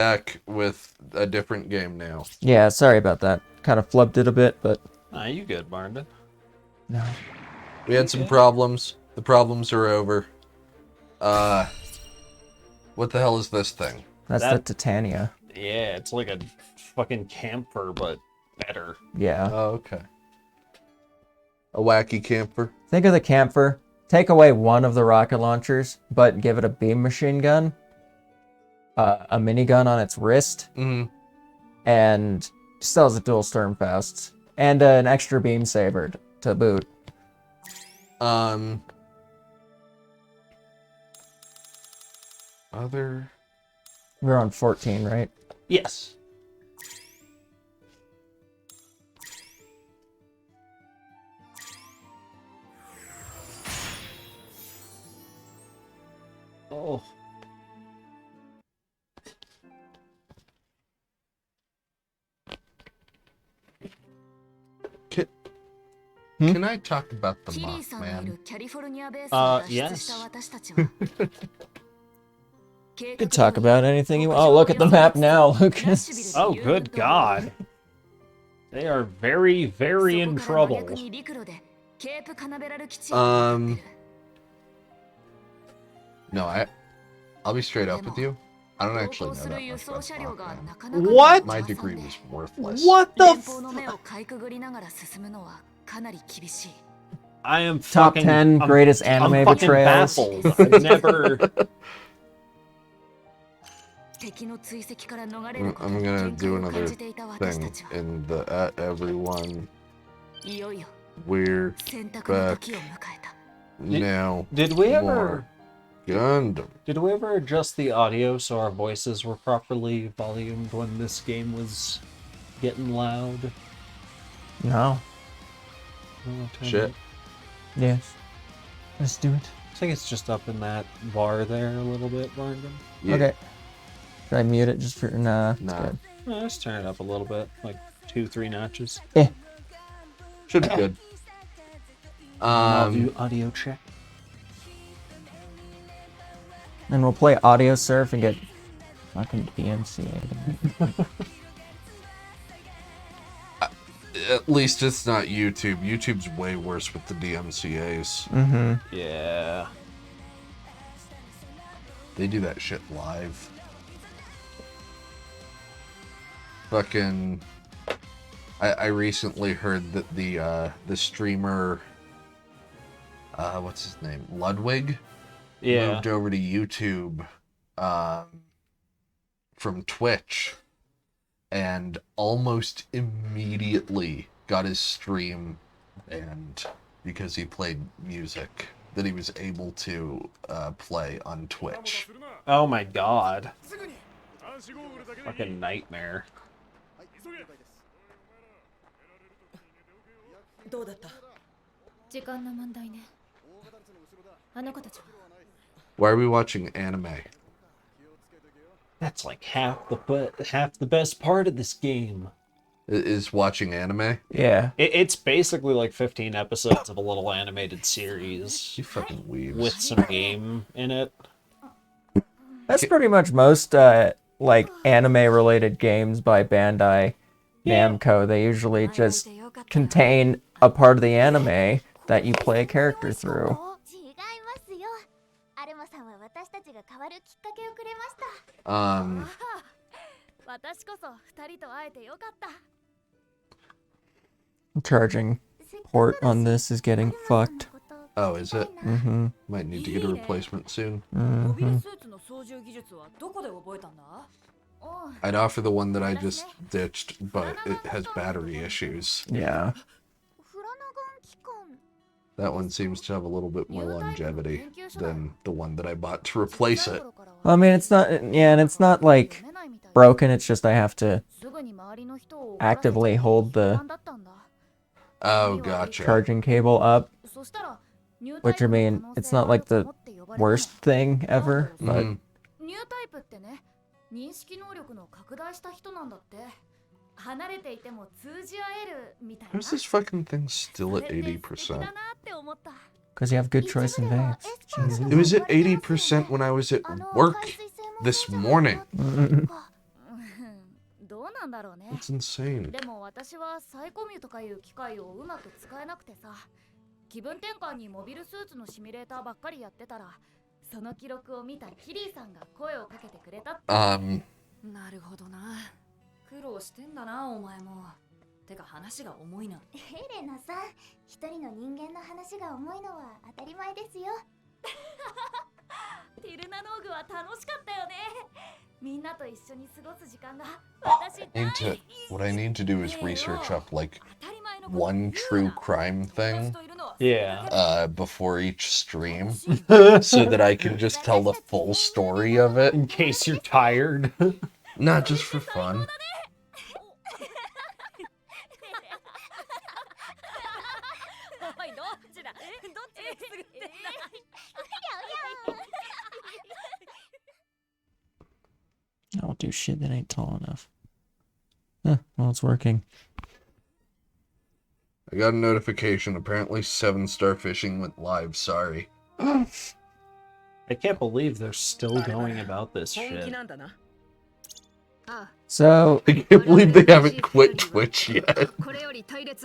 Back with a different game now. Yeah, sorry about that. Kind of flubbed it a bit, but... Nah, you good, Martin. No. We had some problems. The problems are over. What the hell is this thing? That's the Titania. Yeah, it's like a fucking camphor, but better. Yeah. Oh, okay. A wacky camphor. Think of the camphor. Take away one of the rocket launchers, but give it a beam machine gun, a minigun on its wrist, and still has a dual Sturmfaust, and an extra beam saber to boot. Other... We're on 14, right? Yes. Oh. Can I talk about the Mothman? Yes. Could talk about anything you want. Oh, look at the map now, Lucas. Oh, good God. They are very, very in trouble. No, I'll be straight up with you. I don't actually know that much about Mothman. What? My degree was worthless. What the I am Top fucking... 10 greatest anime I'm fucking betrayals. baffled. I've never... I'm gonna do another thing in the everyone. We're back now. Did we ever... More Gundam. Did we ever adjust the audio so our voices were properly volumed when this game was getting loud? No. Shit. Yes. Let's do it. I think it's just up in that bar there a little bit, Martin. Yeah. Okay. Should I mute it just for... Nah. It's Nah. good. Let's turn it up a little bit, like 2-3 notches. Should be good. Audio check. And we'll play audio surf and get fucking DMCA. At least it's not YouTube. YouTube's way worse with the DMCA's. Yeah. They do that shit live. Fucking... I recently heard that the streamer... what's his name? Ludwig? Yeah. Moved over to YouTube from Twitch and almost immediately got his stream banned because he played music that he was able to play on Twitch. Oh my God. Fucking nightmare. Why are we watching anime? That's like half the best part of this game. Is watching anime? Yeah. It's basically like 15 episodes of a little animated series You fucking weebs. with some game in it. That's pretty much most like anime-related games by Bandai Namco. They usually just contain a part of the anime that you play a character through. Charging port on this is getting fucked. Oh, is it? Mm-hmm. Might need to get a replacement soon. Mm-hmm. I'd offer the one that I just ditched, but it has battery issues. Yeah. That one seems to have a little bit more longevity than the one that I bought to replace it. Well, I mean, it's not, yeah, and it's not like broken, it's just I have to actively hold the Oh, gotcha. charging cable up. Which, I mean, it's not like the worst thing ever, but... How's this fucking thing still at 80%? Because you have good choice in veins. It was at 80% when I was at work this morning. なんだろうね。 It's insane. でも私はサイコミュとかいう機械をうまく使えなくてさ、気分転換にモビルスーツのシミュレーターばっかりやってたら、その記録を見たキリーさんが声をかけてくれたって。なるほどな。苦労してんだなお前も。てか話が重いな。ヘレナさん、一人の人間の話が重いのは当たり前ですよ。ティルナノーグは楽しかったよね。みんなと一緒に過ごす時間が私大好き。 What I need to do is research up like one true crime thing Yeah. before each stream so that I can just tell the full story of it. In case you're tired. Not just for fun. おいどっちだ、どっちでくすぐってんだ。 I'll do shit that ain't tall enough. Well, it's working. I got a notification. Apparently 7-star fishing went live. Sorry. I can't believe they're still going about this shit. So, I can't believe they haven't quit Twitch yet.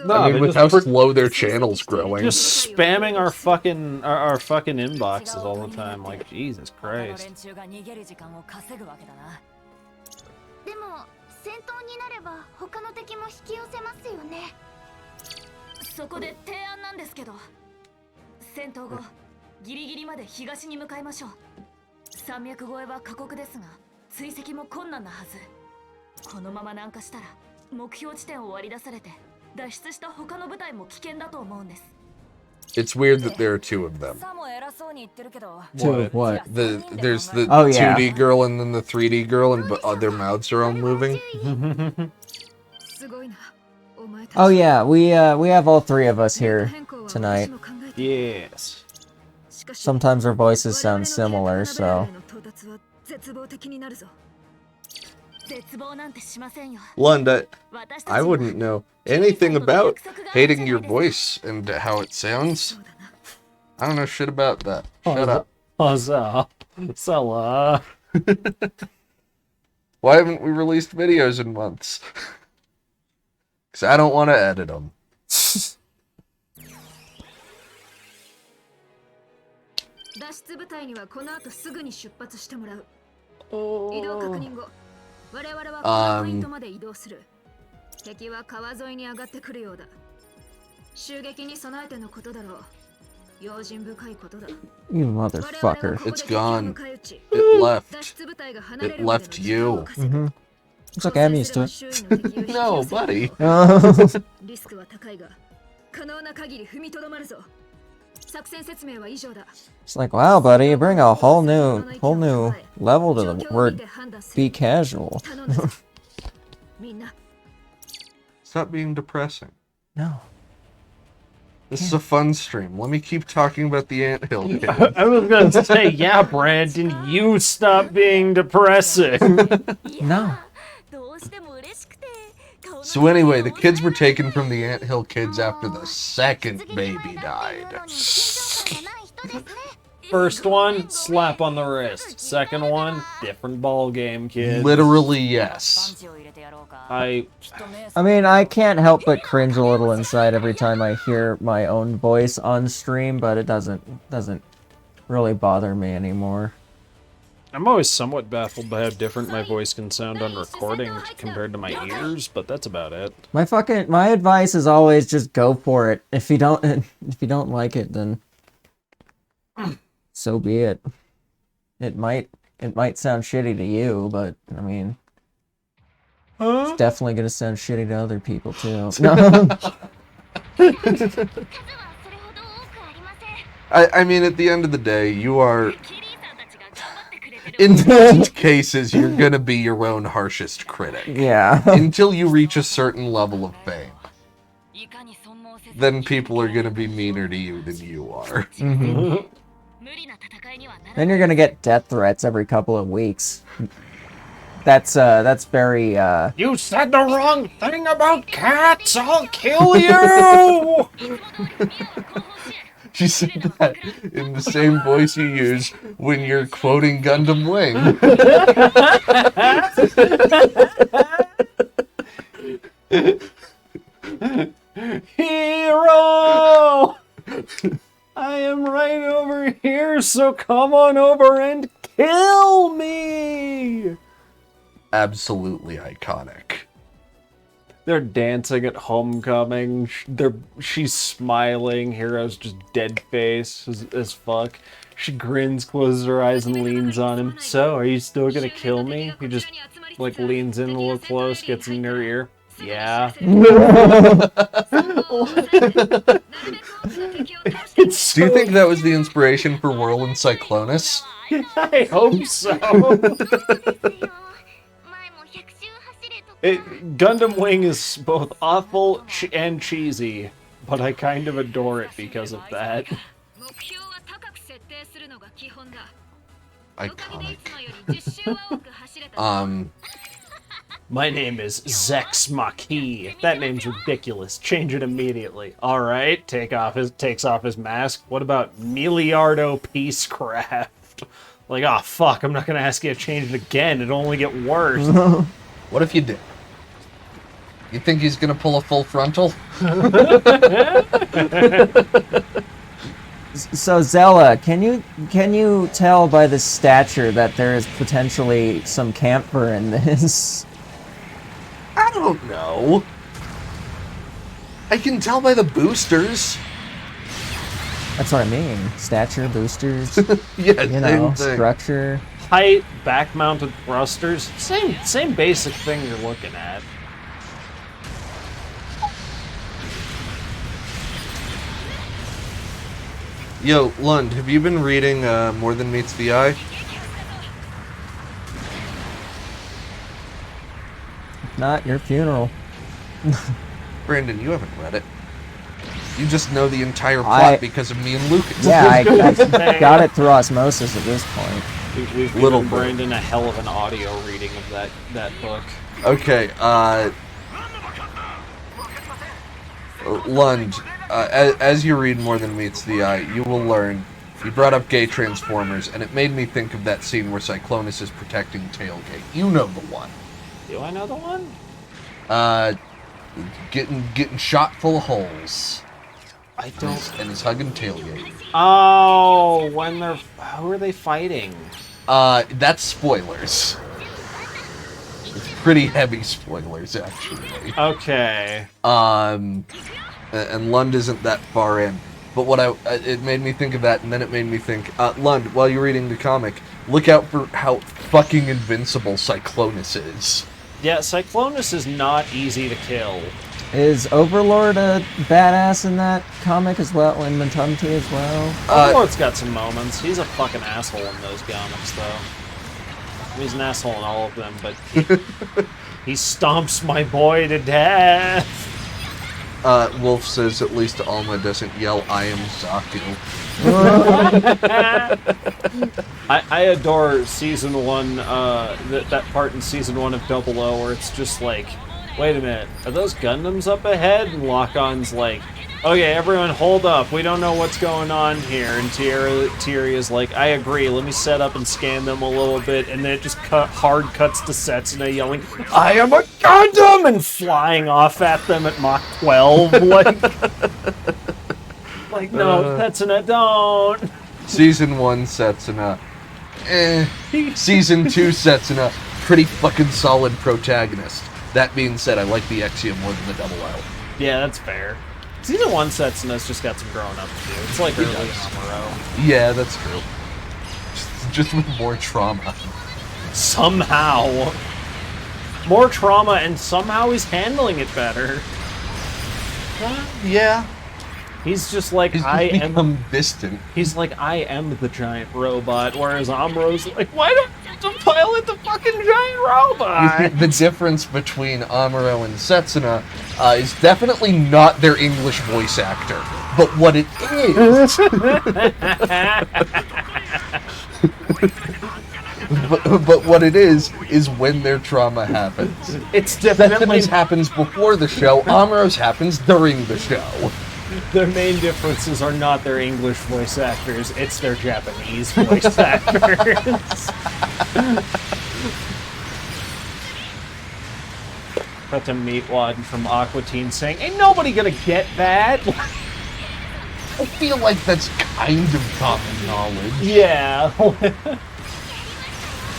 I mean, with how slow their channel's growing. Just spamming our fucking inboxes all the time. Like, Jesus Christ. でも戦闘になれば他の敵も引き寄せますよね。そこで提案なんですけど、戦闘後ギリギリまで東に向かいましょう。山脈越えは過酷ですが追跡も困難なはず。このまま南下したら目標地点を割り出されて脱出した他の部隊も危険だと思うんです。 It's weird that there are two of them. two of what? There's the Oh, yeah. 2D girl and then the 3D girl, and their mouths are all moving. Oh yeah, we have all three of us here tonight. Yes. Sometimes our voices sound similar, so. Lunda, I wouldn't know anything about hating your voice and how it sounds. I don't know shit about that. Shut up. Sala. Why haven't we released videos in months? Because I don't want to edit them. 脱出部隊にはこの後すぐに出発してもらう。移動確認後、我々はこのポイントまで移動する。敵は川沿いに上がってくるようだ。襲撃に備えてのことだろう。用心深いことだ。 You motherfucker. It's gone. It left. It left you. It's okay, I'm used to it. No, buddy. リスクは高いが、可能な限り踏みとどまるぞ。作戦説明は以上だ。 It's like, wow, buddy, you bring a whole new level to the word be casual. 頼んだぞ。みんな。 Stop being depressing. No. This is a fun stream. Let me keep talking about the anthill kid. I was going to say, yeah, Brandon, you stop being depressing. No. So anyway, the kids were taken from the anthill kids after the second baby died. First one, slap on the wrist. Second one, different ball game, kid. Literally, yes. I mean, I can't help but cringe a little inside every time I hear my own voice on stream, but it doesn't really bother me anymore. I'm always somewhat baffled by how different my voice can sound on recording compared to my ears, but that's about it. My advice is always just go for it. If you don't like it, then so be it. It might sound shitty to you, but I mean, it's definitely gonna sound shitty to other people too. I mean, at the end of the day, you are... In most cases, you're gonna be your own harshest critic. Yeah. Until you reach a certain level of fame. Then people are gonna be meaner to you than you are. Mm-hmm. Then you're gonna get death threats every couple of weeks. That's very, You said the wrong thing about cats! I'll kill you! She said that in the same voice you use when you're quoting Gundam Wing. Hero! I am right over here, so come on over and kill me! Absolutely iconic. They're dancing at homecoming. She's smiling. Hero's just dead face as fuck. She grins, closes her eyes, and leans on him. So, are you still gonna kill me? He just, like, leans in a little close, gets in her ear. Yeah. It's Do you think that was the inspiration for Whirlwind Cyclonus? I hope so. Gundam Wing is both awful and cheesy, but I kind of adore it because of that. Iconic. My name is Zex Maki. That name's ridiculous. Change it immediately. All right, takes off his mask. What about Miliardo Peacecraft? Like, oh fuck, I'm not gonna ask you to change it again. It'll only get worse. What if you did? You think he's gonna pull a full frontal? So Zella, can you tell by the stature that there is potentially some camphor in this? I don't know. I can tell by the boosters. That's what I mean. Stature, boosters, Yeah, you know, structure. Height, back-mounted thrusters, same basic thing you're looking at. Yo, Lund, have you been reading More Than Meets the Eye? Not your funeral. Brandon, you haven't read it. You just know the entire plot because of me and Lucas. Yeah, I got it through osmosis at this point. We've given Brandon a hell of an audio reading of that book. Okay, Lund, as you read More Than Meets the Eye, you will learn. You brought up gay Transformers, and it made me think of that scene where Cyclonus is protecting Tailgate. You know the one. Do I know the one? Getting shot full of holes. I don't. And he's hugging Tailgate. Oh, who are they fighting? That's spoilers. It's pretty heavy spoilers, actually. Okay. And Lund isn't that far in. But it made me think of that, and then it made me think, Lund, while you're reading the comic, look out for how fucking invincible Cyclonus is. Yeah, Cyclonus is not easy to kill. Is Overlord a badass in that comic as well, in Matumti as well? Overlord's got some moments. He's a fucking asshole in those comics, though. He's an asshole in all of them, but he stomps my boy to death. Wolf says at least Alma doesn't yell, "I am Zaku." I adore season 1, that part in season 1 of Double O where it's just like, wait a minute, are those Gundams up ahead? And Lock-On's like, okay, everyone hold up, we don't know what's going on here. And Tyria's like, I agree, let me set up and scan them a little bit. And then it just hard cuts to Setsuna yelling, I am a Gundam! And flying off at them at Mach 12. Like no, Setsuna, don't! Season 1 Setsuna. Season 2 Setsuna, pretty fucking solid protagonist. That being said, I like the Exia more than the Double L. Yeah, that's fair. Season 1 Setsuna's just got some growing up to do. It's like early Amuro. Yeah, that's true. Just with more trauma. Somehow. More trauma, and somehow he's handling it better. Yeah. He's just like, He's become distant. He's like, I am the giant robot, whereas Amuro's like, why don't you pilot the fucking giant robot? The difference between Amuro and Setsuna is definitely not their English voice actor, but what it is. but what it is when their trauma happens. It's definitely Setsuna's happens before the show, Amuro's happens during the show. Their main differences are not their English voice actors, it's their Japanese voice actors. cut to Meatwad from Aqua Teen saying, "Ain't nobody gonna get that." I feel like that's kind of common knowledge. Yeah.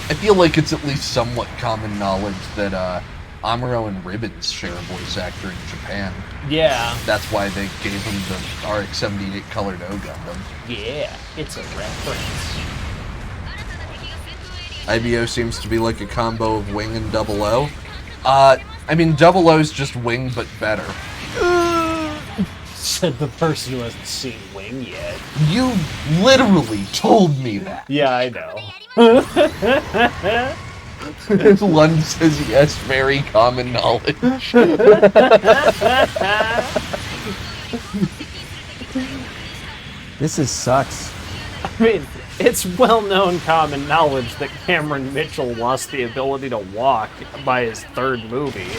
I feel like it's at least somewhat common knowledge that Amuro and Ribbons share a voice actor in Japan. Yeah. That's why they gave him the RX-78 colored O Gundam. Yeah, it's a reference. IBO seems to be like a combo of Wing and Double O. I mean, Double O's just Wing, but better. Said the person who hasn't seen Wing yet. You literally told me that. Yeah, I know. Lund says yes, very common knowledge. This sucks. I mean, it's well-known common knowledge that Cameron Mitchell lost the ability to walk by his third movie,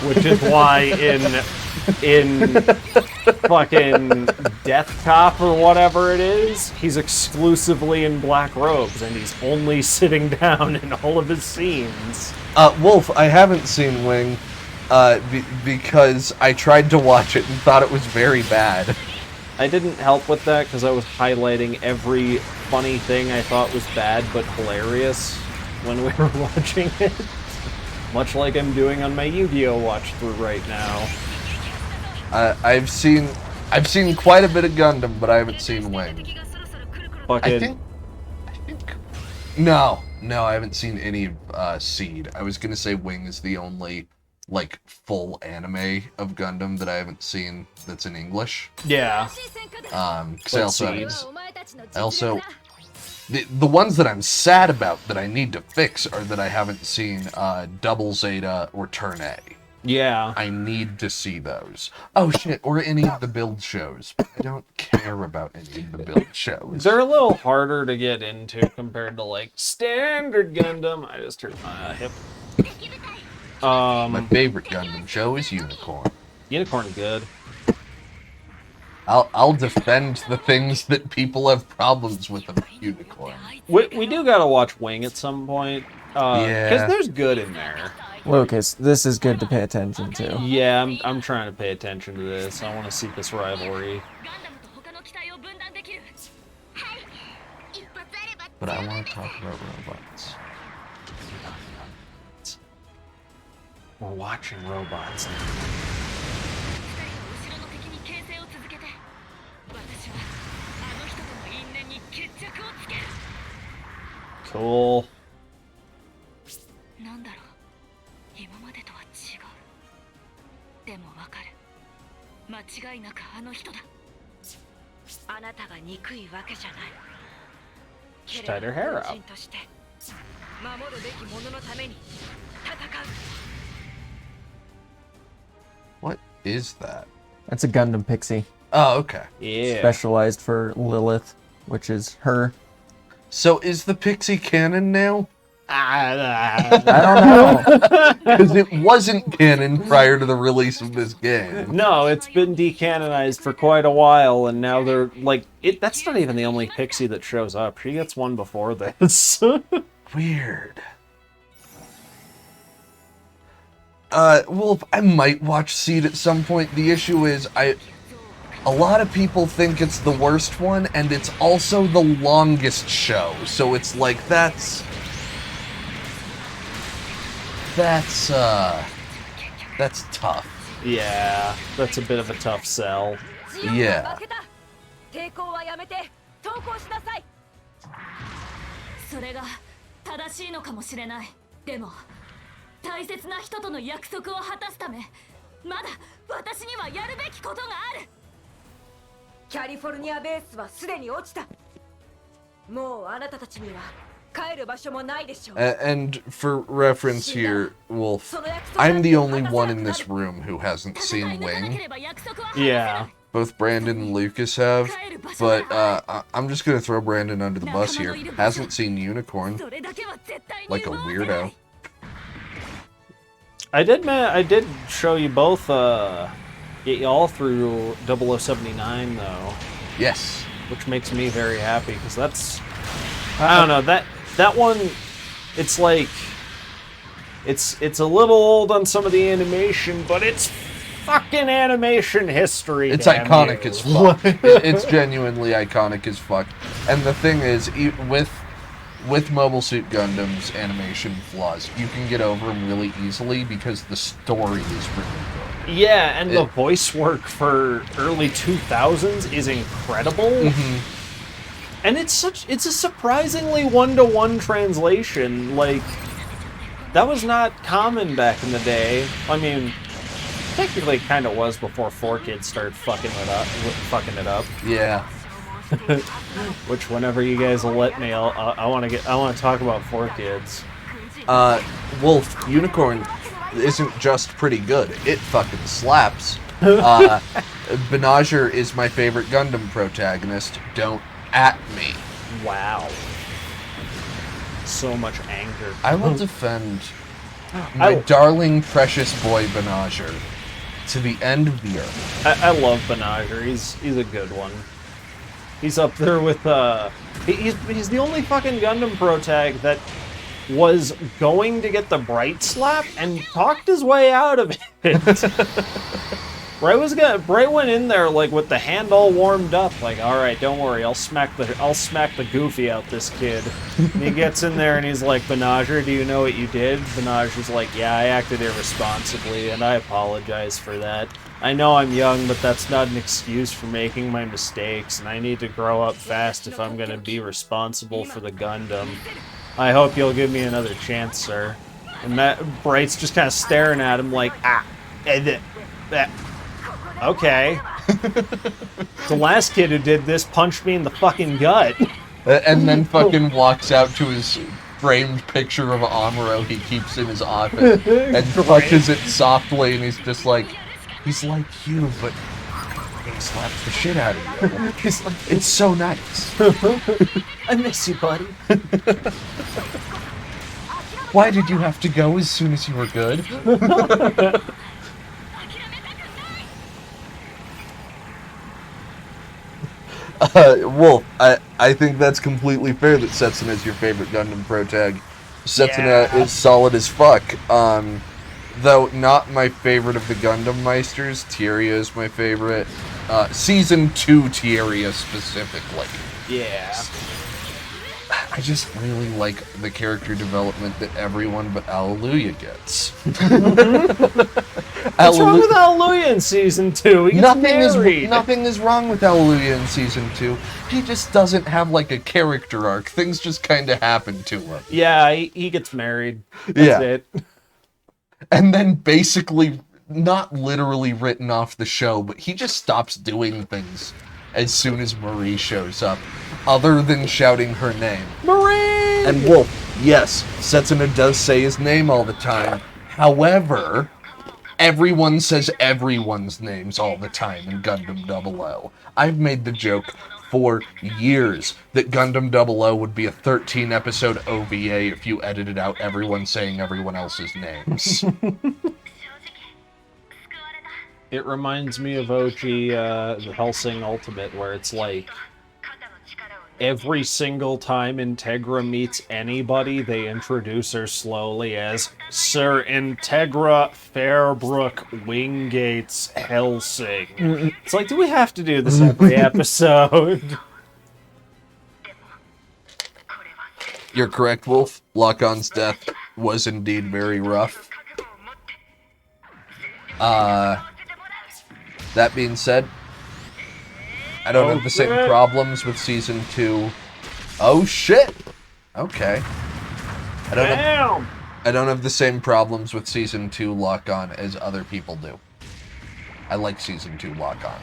which is why in fucking Death Cop or whatever it is, he's exclusively in black robes and he's only sitting down in all of his scenes. Wolf, I haven't seen Wing because I tried to watch it and thought it was very bad. I didn't help with that because I was highlighting every funny thing I thought was bad but hilarious when we were watching it. Much like I'm doing on my Yu-Gi-Oh! Watch through right now. I've seen quite a bit of Gundam, but I haven't seen Wing. Fucking... I think no, I haven't seen any Seed. I was gonna say Wing is the only like full anime of Gundam that I haven't seen that's in English. Yeah. Because I also the ones that I'm sad about that I need to fix are that I haven't seen Double Zeta or Turn A. Yeah. I need to see those. Oh shit, or any of the build shows. I don't care about any of the build shows. They're a little harder to get into compared to like standard Gundam. I just hurt my hip. My favorite Gundam show is Unicorn. Unicorn good. I'll defend the things that people have problems with about Unicorn. We do gotta watch Wing at some point. Yeah. Because there's good in there. Lucas, this is good to pay attention to. Yeah, I'm trying to pay attention to this. I want to see this rivalry. But I want to talk about robots. We're watching robots now. Cool. She tied her hair up. What is that? That's a Gundam Pixie. Oh, okay. Yeah. Specialized for Lilith, which is her. So is the Pixie canon now? I don't know. Because it wasn't canon prior to the release of this game. No, it's been decanonized for quite a while, and now they're like that's not even the only Pixie that shows up. She gets one before this. Weird. Well, I might watch Seed at some point. The issue is, a lot of people think it's the worst one, and it's also the longest show. So it's like, that's tough. Yeah, that's a bit of a tough sell. Yeah. それが正しいのかもしれない。でも大切な人との約束を果たすため、まだ私にはやるべきことがある。キャリフォルニアベースはすでに落ちた。もうあなたたちには帰る場所もないでしょう。 And for reference here, Wolf, I'm the only one in this room who hasn't seen Wing. Yeah. Both Brandon and Lucas have, but I'm just gonna throw Brandon under the bus here. Hasn't seen Unicorn, like a weirdo. I did show you both, get you all through 0079 though. Yes. Which makes me very happy, because that's, I don't know, that one, it's like, It's a little old on some of the animation, but it's fucking animation history. It's damn iconic you. as fuck. It's genuinely iconic as fuck. And the thing is, with Mobile Suit Gundam's animation flaws, you can get over them really easily because the story is really good. Yeah, and the voice work for early 2000s is incredible. Mm-hmm. And it's a surprisingly one-to-one translation. Like, that was not common back in the day. I mean, technically it kind of was before 4Kids started fucking it up. Yeah. Which, whenever you guys will let me, I want to talk about 4Kids. Wolf, Unicorn isn't just pretty good. It fucking slaps. Benager is my favorite Gundam protagonist. Don't at me. Wow. So much anger. I will defend my darling, precious boy Benager to the end of the earth. I love Benager. He's a good one. He's up there with he's the only fucking Gundam protag that was going to get the Bright slap and talked his way out of it. Bright went in there like with the hand all warmed up, like, all right, don't worry, I'll smack the goofy out this kid. And he gets in there and he's like, Benager, do you know what you did? Benager's like, yeah, I acted irresponsibly and I apologize for that. I know I'm young, but that's not an excuse for making my mistakes, and I need to grow up fast if I'm gonna be responsible for the Gundam. I hope you'll give me another chance, sir. And Bright's just kind of staring at him like, okay. The last kid who did this punched me in the fucking gut. And then fucking walks out to his framed picture of Amuro he keeps in his office and touches it softly, and he's just like, he's like you, but he slaps the shit out of you. He's like, it's so nice. I miss you, buddy. Why did you have to go as soon as you were good? Wolf, I think that's completely fair that Setsuna is your favorite Gundam protag. Setsuna is solid as fuck. Though not my favorite of the Gundam Meisters. Tieria is my favorite. Season 2 Tieria specifically. Yeah. I just really like the character development that everyone but Alleluia gets. What's wrong with Alleluia in Season 2? He gets married. Nothing is wrong with Alleluia in Season 2. He just doesn't have, like, a character arc. Things just kind of happen to him. Yeah, he gets married. That's it. And then basically, not literally written off the show, but he just stops doing things as soon as Marie shows up, other than shouting her name. Marie! And Wolf, yes, Setsuna does say his name all the time. However, everyone says everyone's names all the time in Gundam 00. I've made the joke for years that Gundam 00 would be a 13-episode OVA if you edited out everyone saying everyone else's names. It reminds me of OG the Hellsing Ultimate, where it's like every single time Integra meets anybody, they introduce her slowly as Sir Integra Fairbrook Wingates Hellsing. It's like, do we have to do this every episode? You're correct, Wolf. Lock-On's death was indeed very rough. That being said, I don't have the same problems with Season 2. Oh, shit! Okay. I don't have the same problems with Season 2 Lock-On as other people do. I like Season 2 Lock-On.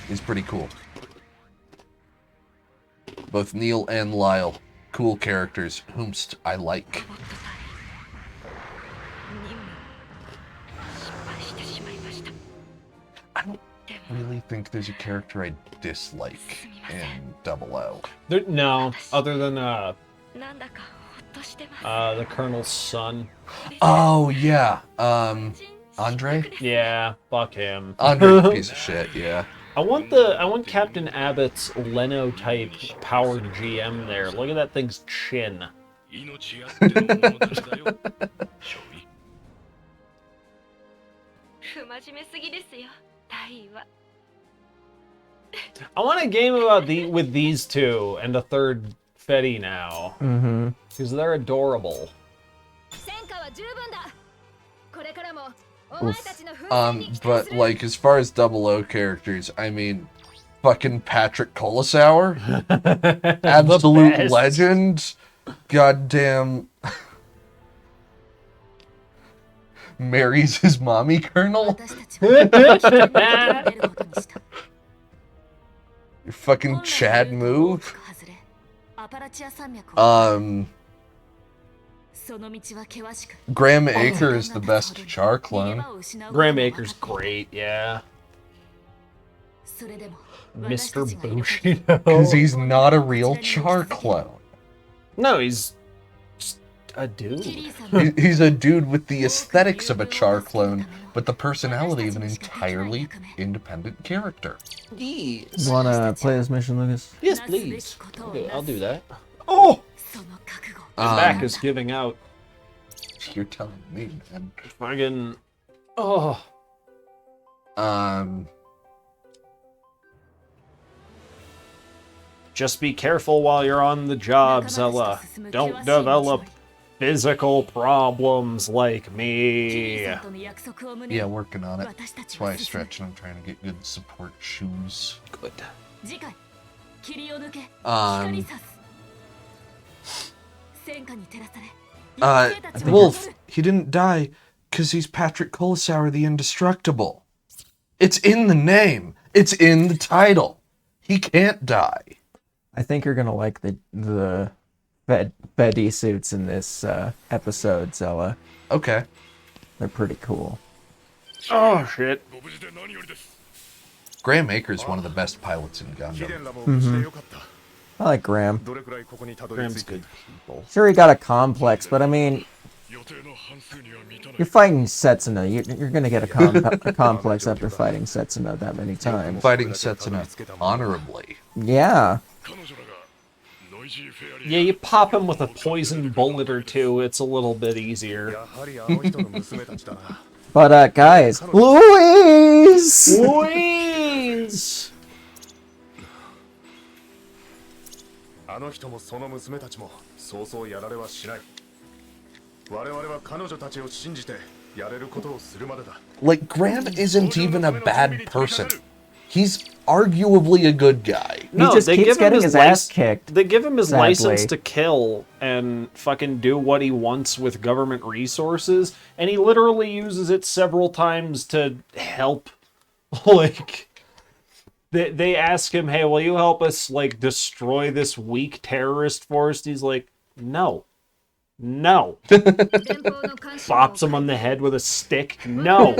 He's pretty cool. Both Neil and Lyle, cool characters, whomst I like. I don't really think there's a character I dislike in 00. No, other than the Colonel's son. Oh, yeah. Andre? Yeah, fuck him. Andre's a piece of shit, yeah. I want Captain Abbott's Leno type powered GM there. Look at that thing's chin. 命あっての物種だよ。ショビ。不真面目すぎですよ、大尉は。 I want a game about with these two and a third Fetty now. Mm-hmm. Because they're adorable. 戦果は十分だ。これからもお前たちの奮戦に期待 But する。 like as far as Double O characters, I mean, fucking Patrick Colasauer, absolute best. legend. Goddamn, marries his mommy colonel. 私たちは出ることにした Your fucking Chad move. 外れアパラチア山脈を Um, その道は険しく Graham Acre is the best Char 逃げ clone. 場を失うことも Graham 分か Acre's っている great, yeah. それでも Mr. 私たちがいる限り Because Bushido. he's not a real Char clone. No, he's just a dude. キリーさんの He's a dude with the aesthetics of a Char clone, but the personality of an entirely independent character. You wanna play this mission, Lucas? Yes, なすべ please. きことを I'll な do す that. Oh! その覚悟 His back is giving out. You're telling me, man. Fucking. Oh. Just be careful while you're on the job, Zella. Don't develop physical problems like キリ me. ーさんとの約束を胸に Yeah, working on it. 私たち That's why は I 進む stretch and I'm trying to get good support shoes. Good. 次回霧を抜け Um, 光さす戦火に照らされ Uh, 妖精たちを Wolf, 守る he didn't die because he's Patrick Colasauer the Indestructible. It's in the name. It's in the title. He can't die. I think you're gonna like the Betty suits in this episode, Zella. Okay. They're pretty cool. Oh, shit. ご無事で何よりです。 Graham Acre is one of the best pilots in 貴 Gundam. 殿らも無事でよかった。 I like Graham. どれくらいここにたどり Graham's 着いて good people. Sure, he got a complex, but I mean, 予定の半数には満たない you're fighting Setsuna. You're gonna get a complex after fighting Setsuna that many times. Fighting Setsuna honorably. Yeah. 彼女らがノイジーフェアリー Yeah, you pop him with a poison bullet or two, it's a little bit easier. やはりあの人の娘たちだな。 But guys, Louise. Louise! あの人もその娘たちもそうそうやられはしない。我々は彼女たちを信じてやれることをするまでだ。 Like, Graham isn't even a bad person. He's arguably a good guy. He just keeps getting his ass kicked. They give him his sadly. license to kill and fucking do what he wants with government resources, and he literally uses it several times to help. Like, they ask him, "Hey, will you help us like destroy this weak terrorist force?" He's like, "No, no." 連邦の監視を Bops him on the head with a stick. No.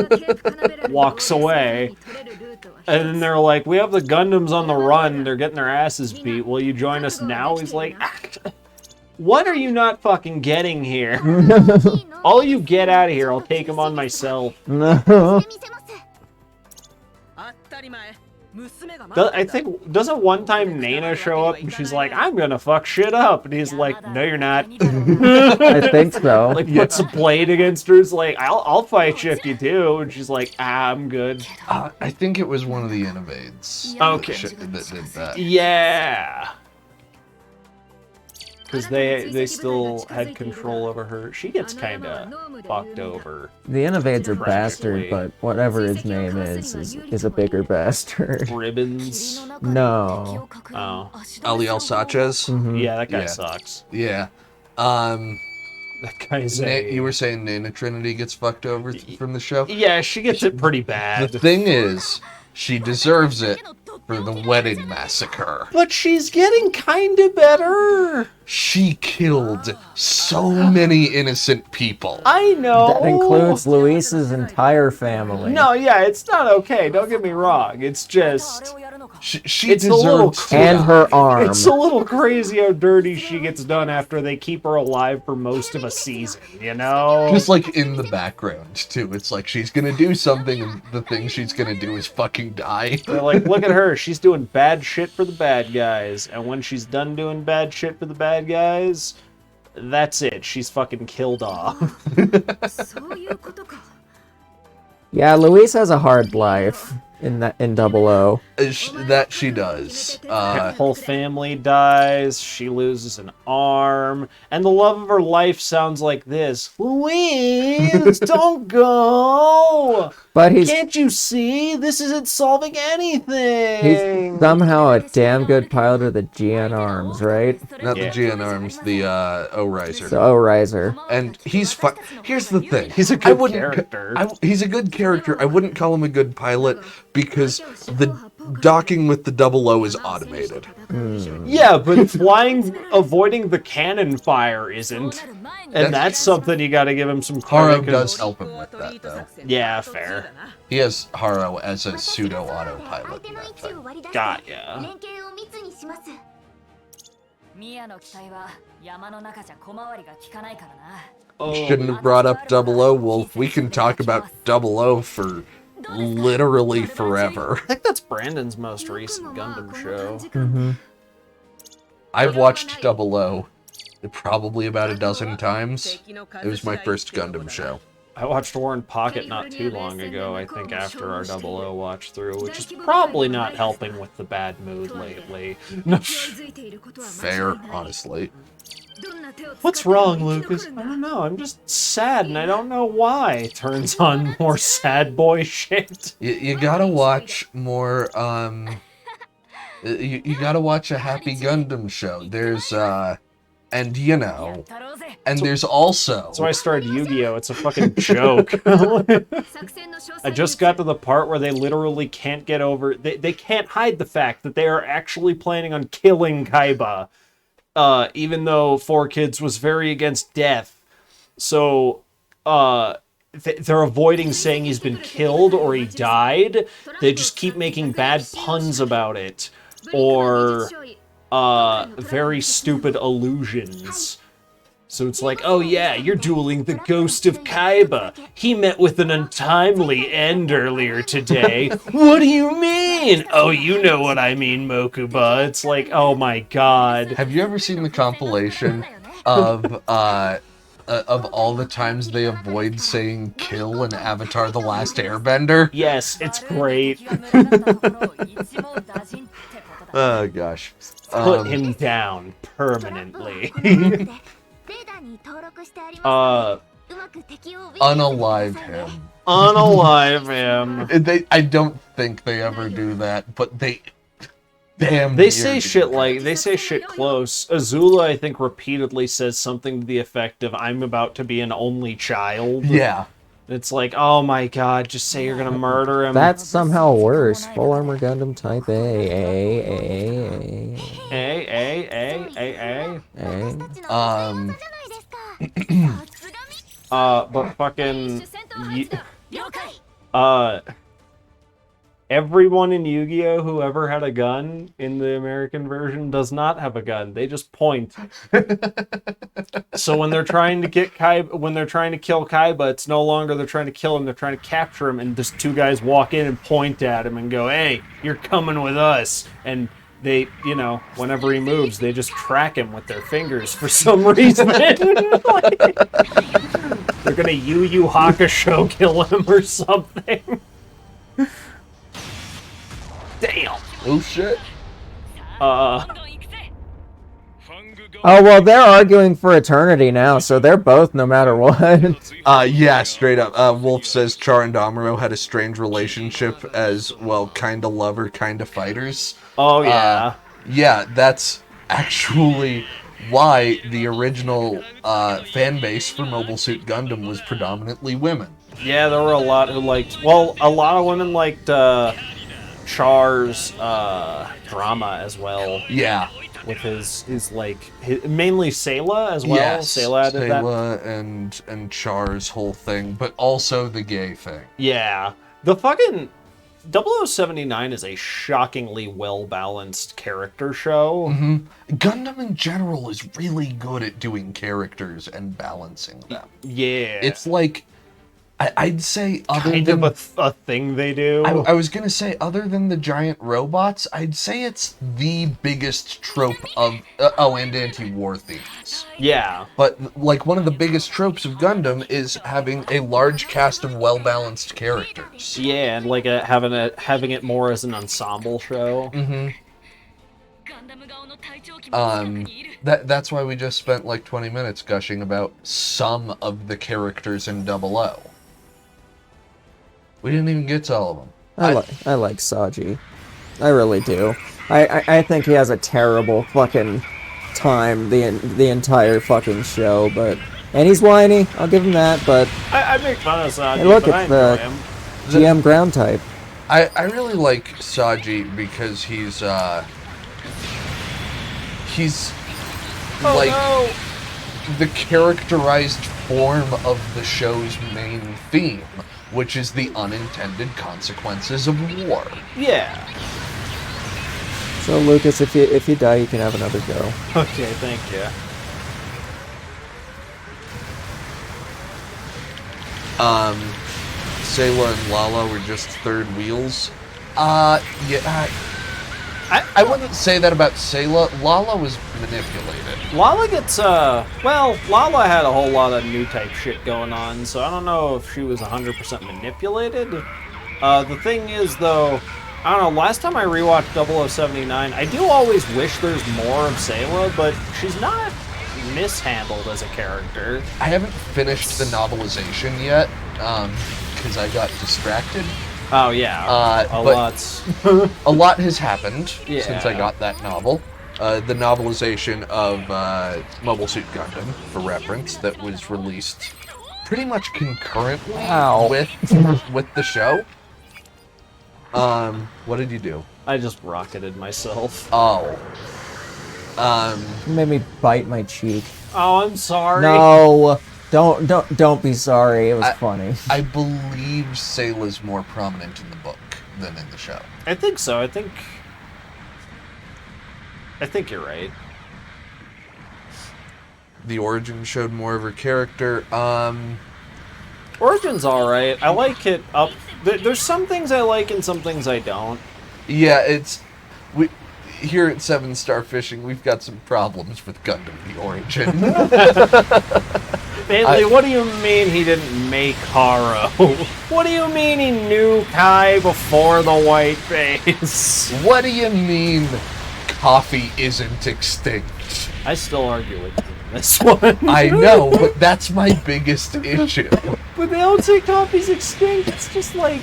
Walks away. And then they're like, we have the Gundams on the run. They're getting their asses beat. Will you join us now? He's like, what are you not fucking getting here? All you get out of here, I'll take him on myself. No. I think, doesn't one time Nana show up and she's like, I'm gonna fuck shit up? And he's like, no, you're not. I think so. Like, puts a blade against her. He's like, I'll fight you if you do. And she's like, I'm good. I think it was one of the Innovades Okay. that did that. Yeah. Because they still had control over her. She gets kind of fucked over. The Innovades are bastard, but whatever his name is a bigger bastard. Ribbons. No. Oh. Ali El Sanchez? Yeah, that guy Yeah. sucks. Yeah. That guy's a... You were saying Nana Trinity gets fucked over from the show? Yeah, she gets it pretty bad. The thing is, she deserves it for the wedding massacre. But she's getting kind of better. She killed so many innocent people. I know. That includes Luis's entire family. No, yeah, it's not okay. Don't get me wrong. It's just... She It's a little deserves And her arm. It's a little crazy how dirty she gets done after they keep her alive for most of a season, you know? Just like in the background, too. It's like she's gonna do something, and the thing she's gonna do is fucking die. They're like, look at her. She's doing bad shit for the bad guys. And when she's done doing bad shit for the bad guys, that's it. She's fucking killed off. そういうことか。 Yeah, Louise has a hard life in Double O. That she does. Her whole family dies. She loses an arm, and the love of her life sounds like this: Louise, don't go. But he's Can't you see? This isn't solving anything. he's somehow a damn good pilot of the GN arms, right? Not Yeah. the GN arms, the O-Riser. So Riser. And he's fun. Here's the thing. He's a I good wouldn't- character. He's a good character. I wouldn't call him a good pilot because the docking with the Double O is automated. Yeah, but avoiding the cannon fire isn't. And that's something you gotta give him some Haro credit. does help him with that, though. Yeah, fair. He has Haro as a pseudo-autopilot 相手 in の that 位置 thing. を割り出して Got ya. 連携を密にします。ミアの機体は山の中じゃ小回りが効かないからな。 Oh, Shouldn't have brought up Double O, Wolf. We can talk about Double O for literally forever. I think that's Brandon's most recent Gundam show. I've watched Double O probably about a dozen times. It was my first Gundam show. I watched War in Pocket not too long ago, I think after our 00 watch through, which is probably not helping with the bad mood lately. づいていることは間違い Fair, ない。 honestly. どんな手を使っても What's wrong, 生き Lucas? 残 I るんだ don't know, I'm just sad and I don't know why. Turns on more sad boy shit. You gotta watch more, you gotta watch a Happy Gundam show. There's, and you know, だろうぜ。 and there's also, That's why I started Yu-Gi-Oh! It's a fucking joke. 作戦の詳細 I just got to the part where they literally can't get over... They can't hide the fact that they are actually planning on killing Kaiba. Even though 4Kids was very against death. So, they're avoiding saying he's been killed or he died. They just keep making bad puns about it. Or, very stupid allusions. So it's like, oh yeah, you're dueling the ghost of Kaiba. He met with an untimely end earlier today. What do you mean? Oh, you know what I mean, Mokuba. It's like, oh my god. have you ever seen the compilation of all the times they avoid saying kill in Avatar The Last Airbender? Yes, it's great. 気が群がったところを一網打尽ってことだ。 Oh gosh. Put him down permanently. レーダーに登録してあります。うまく敵を Unalive him. Unalive him. I don't think they ever do that, but they damn They near say do. shit like, they say shit close. Azula, I think, repeatedly says something to the effect of, I'm about to be an only child. Yeah. It's like, oh my god, just say you're gonna murder him. That's somehow worse. Full Armor Gundam Type A. But fucking... 了解。 Everyone in Yu-Gi-Oh! Who ever had a gun in the American version does not have a gun. They just point. So when they're trying to get when they're trying to kill Kaiba, it's no longer they're trying to kill him, they're trying to capture him, and just two guys walk in and point at him and go, hey, you're coming with us. And they, you know, whenever he moves, they just track him with their fingers for some reason. Like, they're gonna Yu Yu Hakusho kill him or something. Damn. Oh shit. Oh, well, they're arguing for eternity now, so they're both no matter what. Yeah, straight up. Wolf says Char and Amuro had a strange relationship as, well, kinda lover, kinda fighters. Oh, yeah. Yeah, that's actually why the original fan base for Mobile Suit Gundam was predominantly women. Yeah, there were a lot who liked... Well, a lot of women liked Char's drama as well. Yeah. With his mainly Sayla as well. Yes, Sayla did that. Sayla and Char's whole thing, but also the gay thing. Yeah. The fucking 0079 is a shockingly well-balanced character show. Gundam in general is really good at doing characters and balancing them. Yeah. It's like I'd say other kind than of a thing they do. I was gonna say, other than the giant robots, I'd say it's the biggest trope of and anti-war themes. Yeah. But like one of the biggest tropes of Gundam is having a large cast of well-balanced characters. Yeah, and like having it more as an ensemble show. Mm-hmm. That's why we just spent like 20 minutes gushing about some of the characters in Double O. We didn't even get to all of them. I like Saji. I really do. I think he has a terrible fucking time the entire fucking show, and he's whiny. I'll give him that. But I make fun of Saji. hey, look, but it's I the enjoy him. GM ground type. I really like Saji because he's the characterized form of the show's main theme, which is the unintended consequences of war. Yeah. So Lucas, if you die, you can have another go. Okay, thank you. Sayla and Lala were just third wheels. Yeah. I wouldn't say that about Sayla. Lala was manipulated. Lala gets, Lala had a whole lot of new type shit going on, so I don't know if she was 100% manipulated. The thing is, though, I don't know, last time I rewatched 0079, I do always wish there's more of Sayla, but she's not mishandled as a character. I haven't finished the novelization yet, because I got distracted. Oh, yeah. A lot has happened Yeah. since I got that novel. The novelization of Mobile Suit Gundam, for reference, that was released pretty much concurrently with the show. What did you do? I just rocketed myself. Oh. You made me bite my cheek. Oh, I'm sorry. No, don't be sorry. It was funny. I believe Sayla's more prominent in the book than in the show. I think so. I think you're right. The Origin showed more of her character. Origin's alright. I like it up. There's some things I like and some things I don't. Yeah, here at 7 Star Fishing, we've got some problems with Gundam The Origin. Bailey, what do you mean he didn't make Haro? What do you mean he knew Kai before the white face? What do you mean coffee isn't extinct? I still argue with you on this one. I know, but that's my biggest issue. But they don't say coffee's extinct. It's just like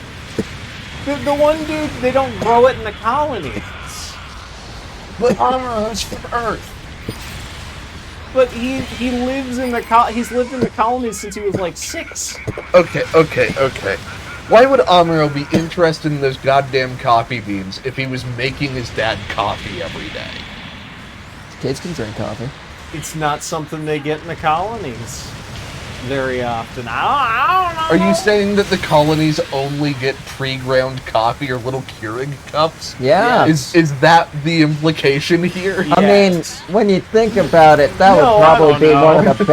the one dude, they don't grow it in the colonies. But Amuro's from Earth. But he lives in he's lived in the colonies since he was like 6. Okay. Why would Amuro be interested in those goddamn coffee beans if he was making his dad coffee every day? Kids can drink coffee. It's not something they get in the colonies very often. I don't know. Are you saying that the colonies only get pre-ground coffee or little Keurig cups? Yeah. Is that the implication here? I mean, when you think about it, that would probably be one of the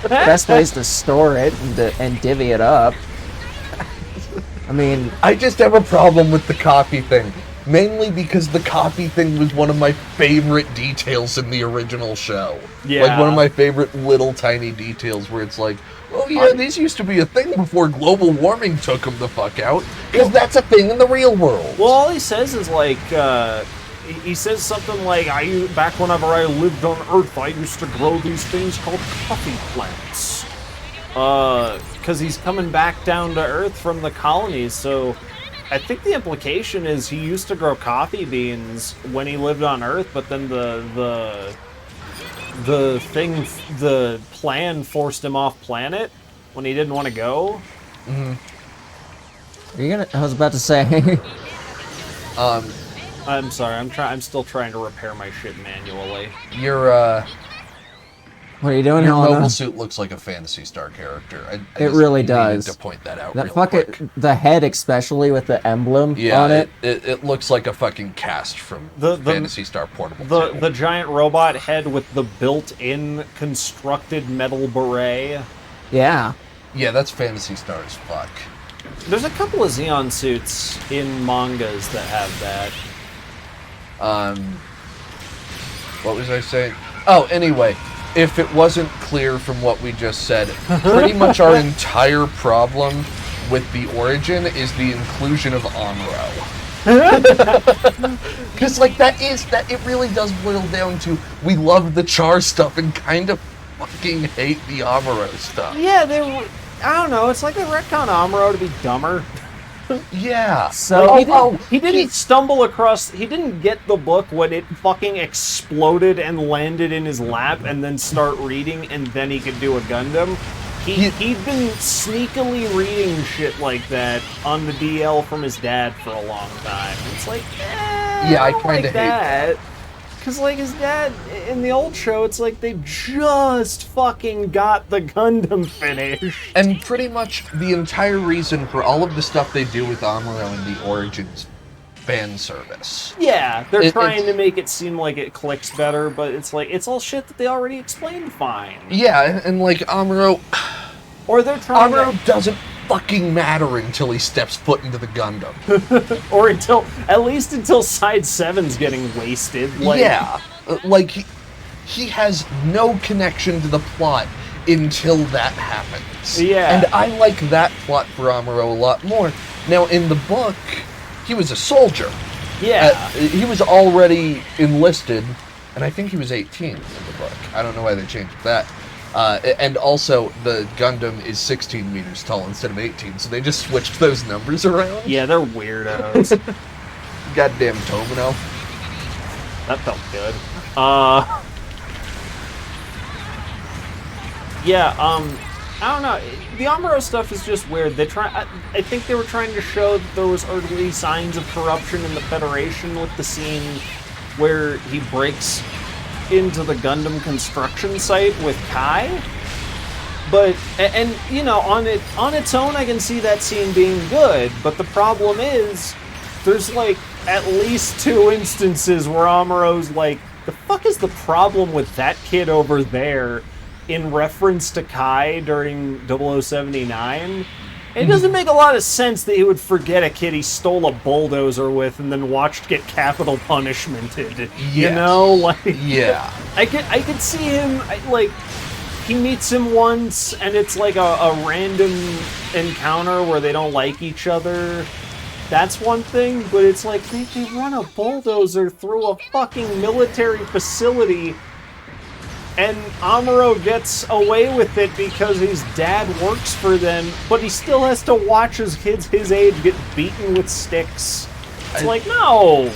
best ways to store it and divvy it up. I mean, I just have a problem with the coffee thing. Mainly because the coffee thing was one of my favorite details in the original show. Yeah. Like one of my favorite little tiny details where it's like, oh yeah, these used to be a thing before global warming took them the fuck out. Because that's a thing in the real world. Well, all he says is like, he says something like, back whenever I lived on Earth, I used to grow these things called coffee plants. Because he's coming back down to Earth from the colonies, so I think the implication is he used to grow coffee beans when he lived on Earth, but then the plan forced him off planet when he didn't want to go. are you gonna? I was about to say. I'm sorry, I'm still trying to repair my shit manually. What are you doing, Your Helena? mobile suit looks like a Phantasy Star character. I It just really needed does. to point that out That real quick. the head especially with the emblem on it. It looks like a fucking cast from The Phantasy Star Portable 2. The giant robot head with the built-in constructed metal beret. Yeah. Yeah, that's Fantasy Stars fuck. There's a couple of Xeon suits in mangas that have that. What was I saying? Oh, anyway, if it wasn't clear from what we just said, pretty much our entire problem with the origin is the inclusion of Amuro. Because, like, it really does boil down to, we love the Char stuff and kind of fucking hate the Amuro stuff. Yeah, I don't know, it's like they retcon Amuro to be dumber. Yeah. So He didn't get the book when it fucking exploded and landed in his lap and then start reading and then he could do a Gundam. He'd been sneakily reading shit like that on the DL from his dad for a long time. It's like, yeah, I don't kind of like hate that. Because, like, his dad, in the old show, it's like they just fucking got the Gundam finished. And pretty much the entire reason for all of the stuff they do with Amuro in the Origins fan service. Yeah, they're trying to make it seem like it clicks better, but it's like, it's all shit that they already explained fine. Yeah, and like Amuro... Or they're trying Amuro doesn't fucking matter until he steps foot into the Gundam. Or at least until Side 7's getting wasted. Like, yeah, like he has no connection to the plot until that happens. Yeah. And I like that plot for Amuro a lot more. Now, in the book, he was a soldier. Yeah. He was already enlisted, and I think he was 18 in the book. I don't know why they changed that. And also, the Gundam is 16 meters tall instead of 18, so they just switched those numbers around. Yeah, they're weirdos. Goddamn Tomino. That felt good. Yeah, I don't know. The Amuro stuff is just weird. I think they were trying to show that there was early signs of corruption in the Federation with the scene where he breaks into the Gundam construction site with Kai. But, and you know, on its own, I can see that scene being good, but the problem is, there's like at least 2 instances where Amuro's like, the fuck is the problem with that kid over there, in reference to Kai during 0079? It doesn't make a lot of sense that he would forget a kid he stole a bulldozer with and then watched get capital punishmented. Yes. You know, like, Yeah. I could see him, like, he meets him once and it's like a random encounter where they don't like each other. That's one thing, but it's like they run a bulldozer through a fucking military facility and Amuro gets away with it because his dad works for them, but he still has to watch his kids his age get beaten with sticks. It's like, no!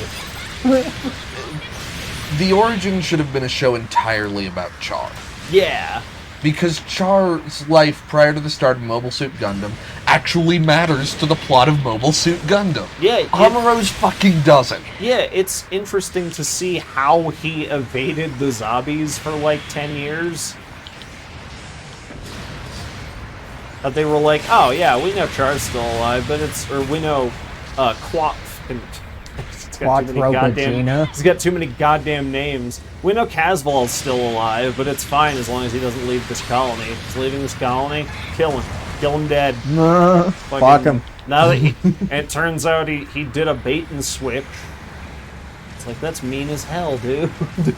The Origin should have been a show entirely about Char. Yeah. Because Char's life prior to the start of Mobile Suit Gundam actually matters to the plot of Mobile Suit Gundam. Yeah. Amuro's fucking doesn't. Yeah, it's interesting to see how he evaded the zombies for like 10 years. That they were like, oh yeah, we know Char's still alive, but we know Quap. He's got too many goddamn names. We know Casval's still alive, but it's fine as long as he doesn't leave this colony. If he's leaving this colony, kill him. Kill him dead. Fuck him. Now that it turns out he did a bait and switch. It's like, that's mean as hell, dude.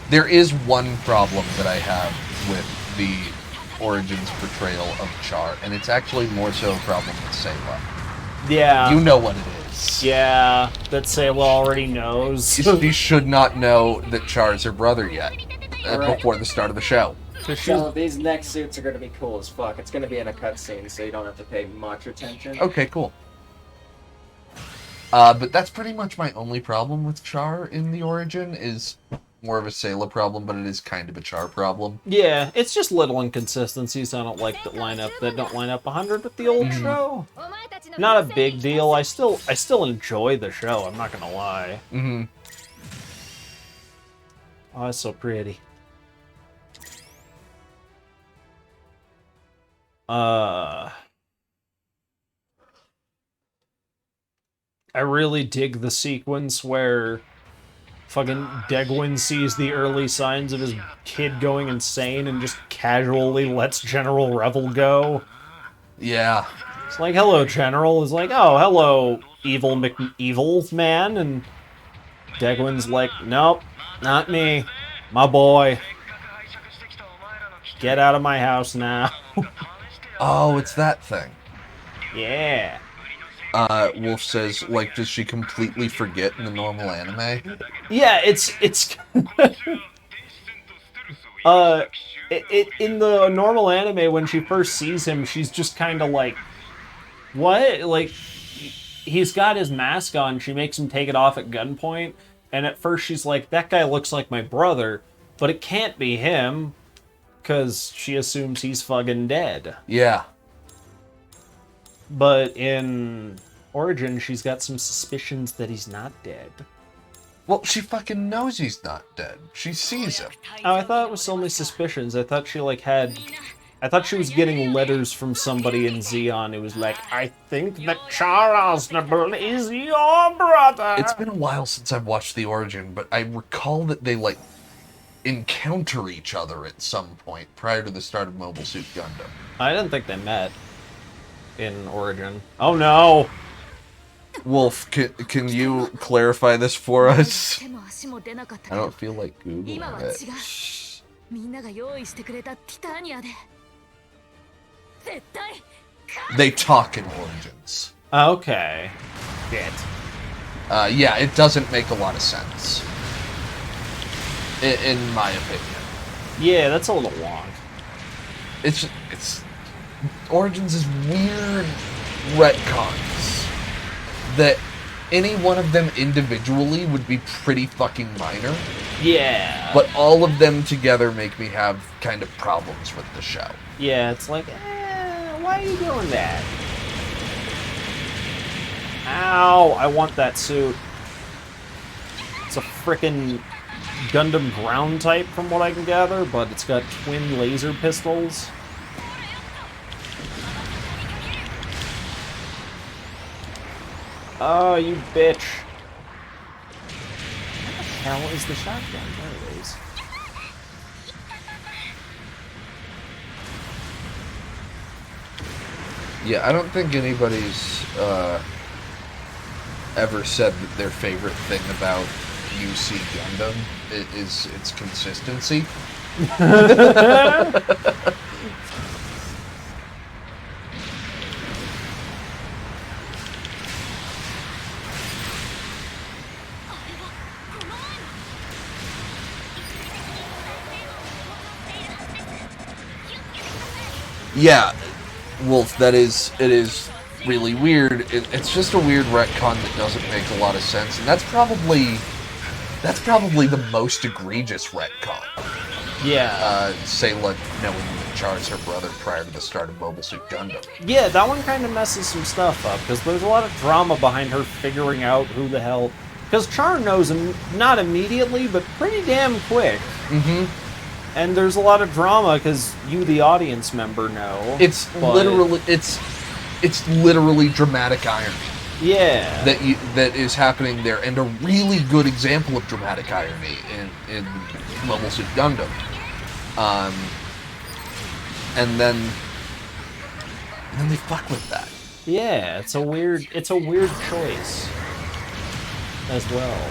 There is one problem that I have with the Origins portrayal of Char, and it's actually more so a problem with Sayla. Yeah. You know what it is. Yeah, that Sayla already knows. She should not know that Char is her brother yet, Right. before the start of the show. So these next suits are going to be cool as fuck. It's going to be in a cutscene, so you don't have to pay much attention. Okay, cool. But that's pretty much my only problem with Char in the Origin, is more of a Sayla problem, but it is kind of a Char problem. Yeah, it's just little inconsistencies I don't like that don't line up 100 with the old show. Not a big deal. I still enjoy the show, I'm not gonna lie. Mm-hmm. Oh, it's so pretty. I really dig the sequence where fucking Degwin sees the early signs of his kid going insane and just casually lets General Revel go. Yeah. It's like, hello, General. Is like, oh, hello, evil man. And Degwin's like, nope, not me. My boy. Get out of my house now. Oh, it's that thing. Yeah. Wolf says, like, does she completely forget in the normal anime? Yeah, it's in the normal anime when she first sees him, she's just kind of like, what? Like, he's got his mask on. She makes him take it off at gunpoint, and at first she's like, that guy looks like my brother, but it can't be him, because she assumes he's fucking dead. Yeah. But in Origin, she's got some suspicions that he's not dead. Well, she fucking knows he's not dead. She sees him. Oh, I thought it was only suspicions. I thought she she was getting letters from somebody in Xeon who was like, I think that Charles Osnable is your brother. It's been a while since I've watched The Origin, but I recall that they, like, encounter each other at some point prior to the start of Mobile Suit Gundam. I didn't think they met in Origin. Oh no! Wolf, can you clarify this for us? I don't feel like Googling it. みんなが用意してくれたティタニアで絶対 They talk in Origins. Okay. Shit. Yeah, it doesn't make a lot of sense. In my opinion. Yeah, that's a little long. It's Origins is weird retcons that any one of them individually would be pretty fucking minor. Yeah. But all of them together make me have kind of problems with the show. Yeah, it's like, why are you doing that? Ow, I want that suit. It's a frickin' Gundam ground type from what I can gather, but it's got twin laser pistols. Oh, you bitch. What the hell is the shotgun? There it is. Yeah, I don't think anybody's ever said that their favorite thing about UC Gundam is its consistency. Yeah, Wolf, it is really weird. It's just a weird retcon that doesn't make a lot of sense, and that's probably the most egregious retcon. Yeah. Sayla knowing that Char's her brother prior to the start of Mobile Suit Gundam. Yeah, that one kind of messes some stuff up, because there's a lot of drama behind her figuring out who the hell... Because Char knows him, not immediately, but pretty damn quick. Mm-hmm. And there's a lot of drama, because you, the audience member, know. It's literally dramatic irony. Yeah. That is happening there, and a really good example of dramatic irony in Mobile Suit Gundam. And then they fuck with that. Yeah, it's a weird choice as well.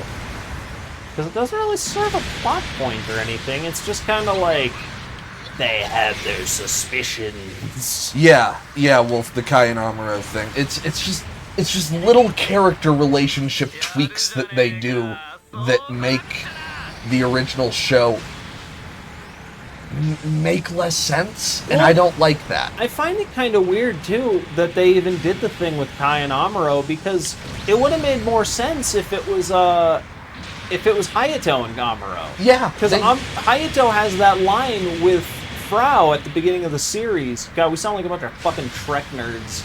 Because it doesn't really serve a plot point or anything. It's just kind of like they had their suspicions. Yeah, Wolf, the Kai and Amuro thing. It's just little character relationship tweaks that they do that make the original show make less sense, and I don't like that. I find it kind of weird too that they even did the thing with Kai and Amuro, because it would have made more sense if it was Hayato and Amuro. Yeah, because Hayato has that line with Frau at the beginning of the series. God, we sound like a bunch of fucking Trek nerds.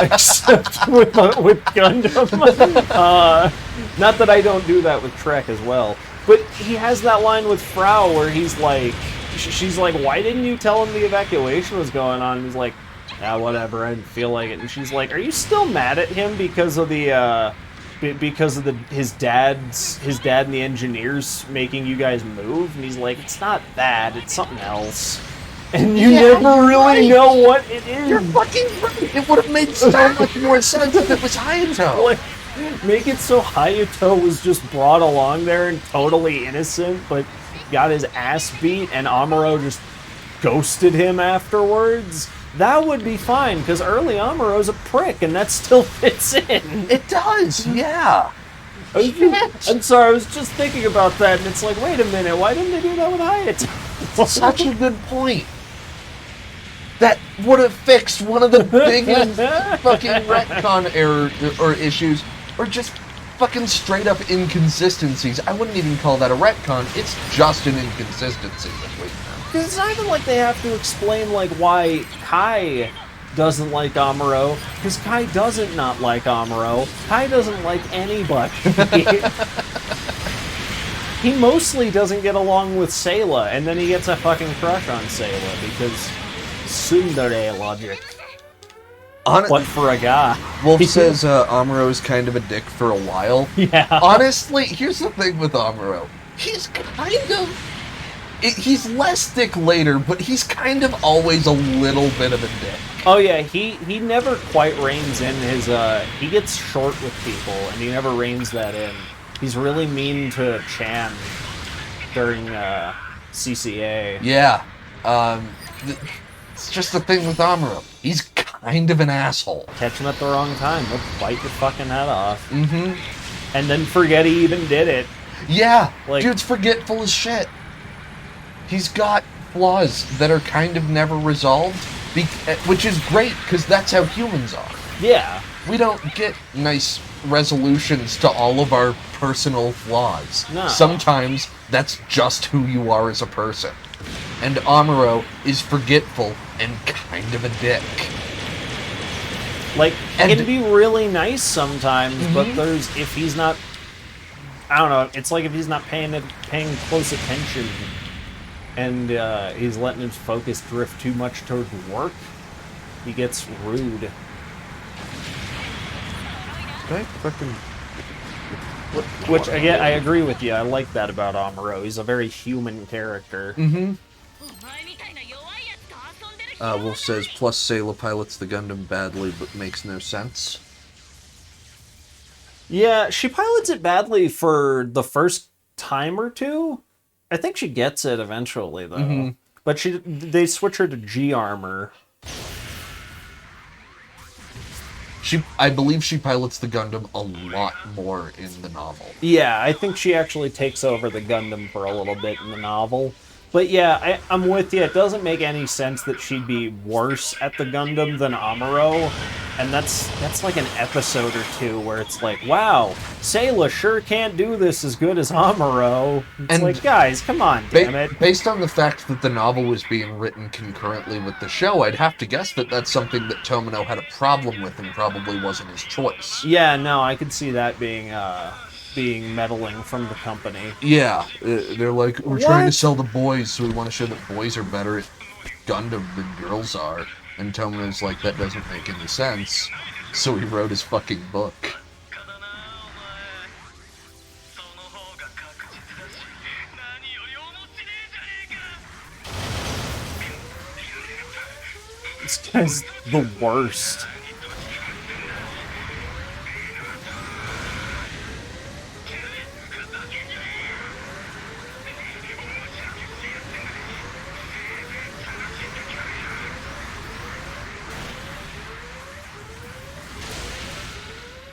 Except with Gundam. Not that I don't do that with Trek as well. But he has that line with Frau where he's like, she's like, why didn't you tell him the evacuation was going on? And he's like, yeah, whatever, I didn't feel like it. And she's like, are you still mad at him because of his dad and the engineers making you guys move? And he's like, it's not that, it's something else. and you never really know what it is. You're fucking right. It would have made so much more sense if it was Hayato. Like, make it so Hayato was just brought along there and totally innocent, but got his ass beat, and Amuro just ghosted him afterwards. That would be fine, because early Amuro's a prick, and that still fits in. It does, yeah. I'm sorry, I was just thinking about that, and it's like, wait a minute, why didn't they do that with Hayato? Such a good point. That would have fixed one of the biggest fucking retcon error or issues, or just fucking straight up inconsistencies. I wouldn't even call that a retcon. It's just an inconsistency between them. Because it's not even like they have to explain like why Kai doesn't like Amuro, because Kai doesn't not like Amuro. Kai doesn't like anybody. He mostly doesn't get along with Sayla, and then he gets a fucking crush on Sayla because tsundere logic. But for a guy. Wolf says Amuro is kind of a dick for a while. Yeah. Honestly, here's the thing with Amuro. He's kind of... he's less dick later, but he's kind of always a little bit of a dick. Oh yeah, he never quite reins in his, he gets short with people, and he never reins that in. He's really mean to Chan during, CCA. Yeah. It's just the thing with Amuro. He's kind of an asshole. Catch him at the wrong time, he'll bite your fucking head off. Mm-hmm. And then forget he even did it. Yeah, Like, dude's forgetful as shit. He's got flaws that are kind of never resolved, which is great, because that's how humans are. yeah. We don't get nice resolutions to all of our personal flaws. No. Sometimes that's just who you are as a person. And Amuro is forgetful and kind of a dick. Like, And- it can be really nice sometimes, but if he's not, I don't know, it's like if he's not paying close attention, and he's letting his focus drift too much towards work, he gets rude. Okay, fucking... Which, again, I agree with you. I like that about Amuro. He's a very human character. Mm-hmm. Wolf says, plus Sayla pilots the Gundam badly, but makes no sense. Yeah, she pilots it badly for the first time or two. I think she gets it eventually, though. But they switch her to G armor. I believe she pilots the Gundam a lot more in the novel. Yeah, I think she actually takes over the Gundam for a little bit in the novel. But yeah, I'm with you. It doesn't make any sense that she'd be worse at the Gundam than Amuro. And that's like an episode or two where it's like, wow, Sayla sure can't do this as good as Amuro. It's like, guys, come on, damn it. Based on the fact that the novel was being written concurrently with the show, I'd have to guess that that's something that Tomino had a problem with and probably wasn't his choice. Yeah, no, I could see that being meddling from the company. Yeah, they're like, we're trying to sell the boys, so we want to show that boys are better at Gundam than girls are. And Tomino's like, that doesn't make any sense. So he wrote his fucking book. This guy's the worst.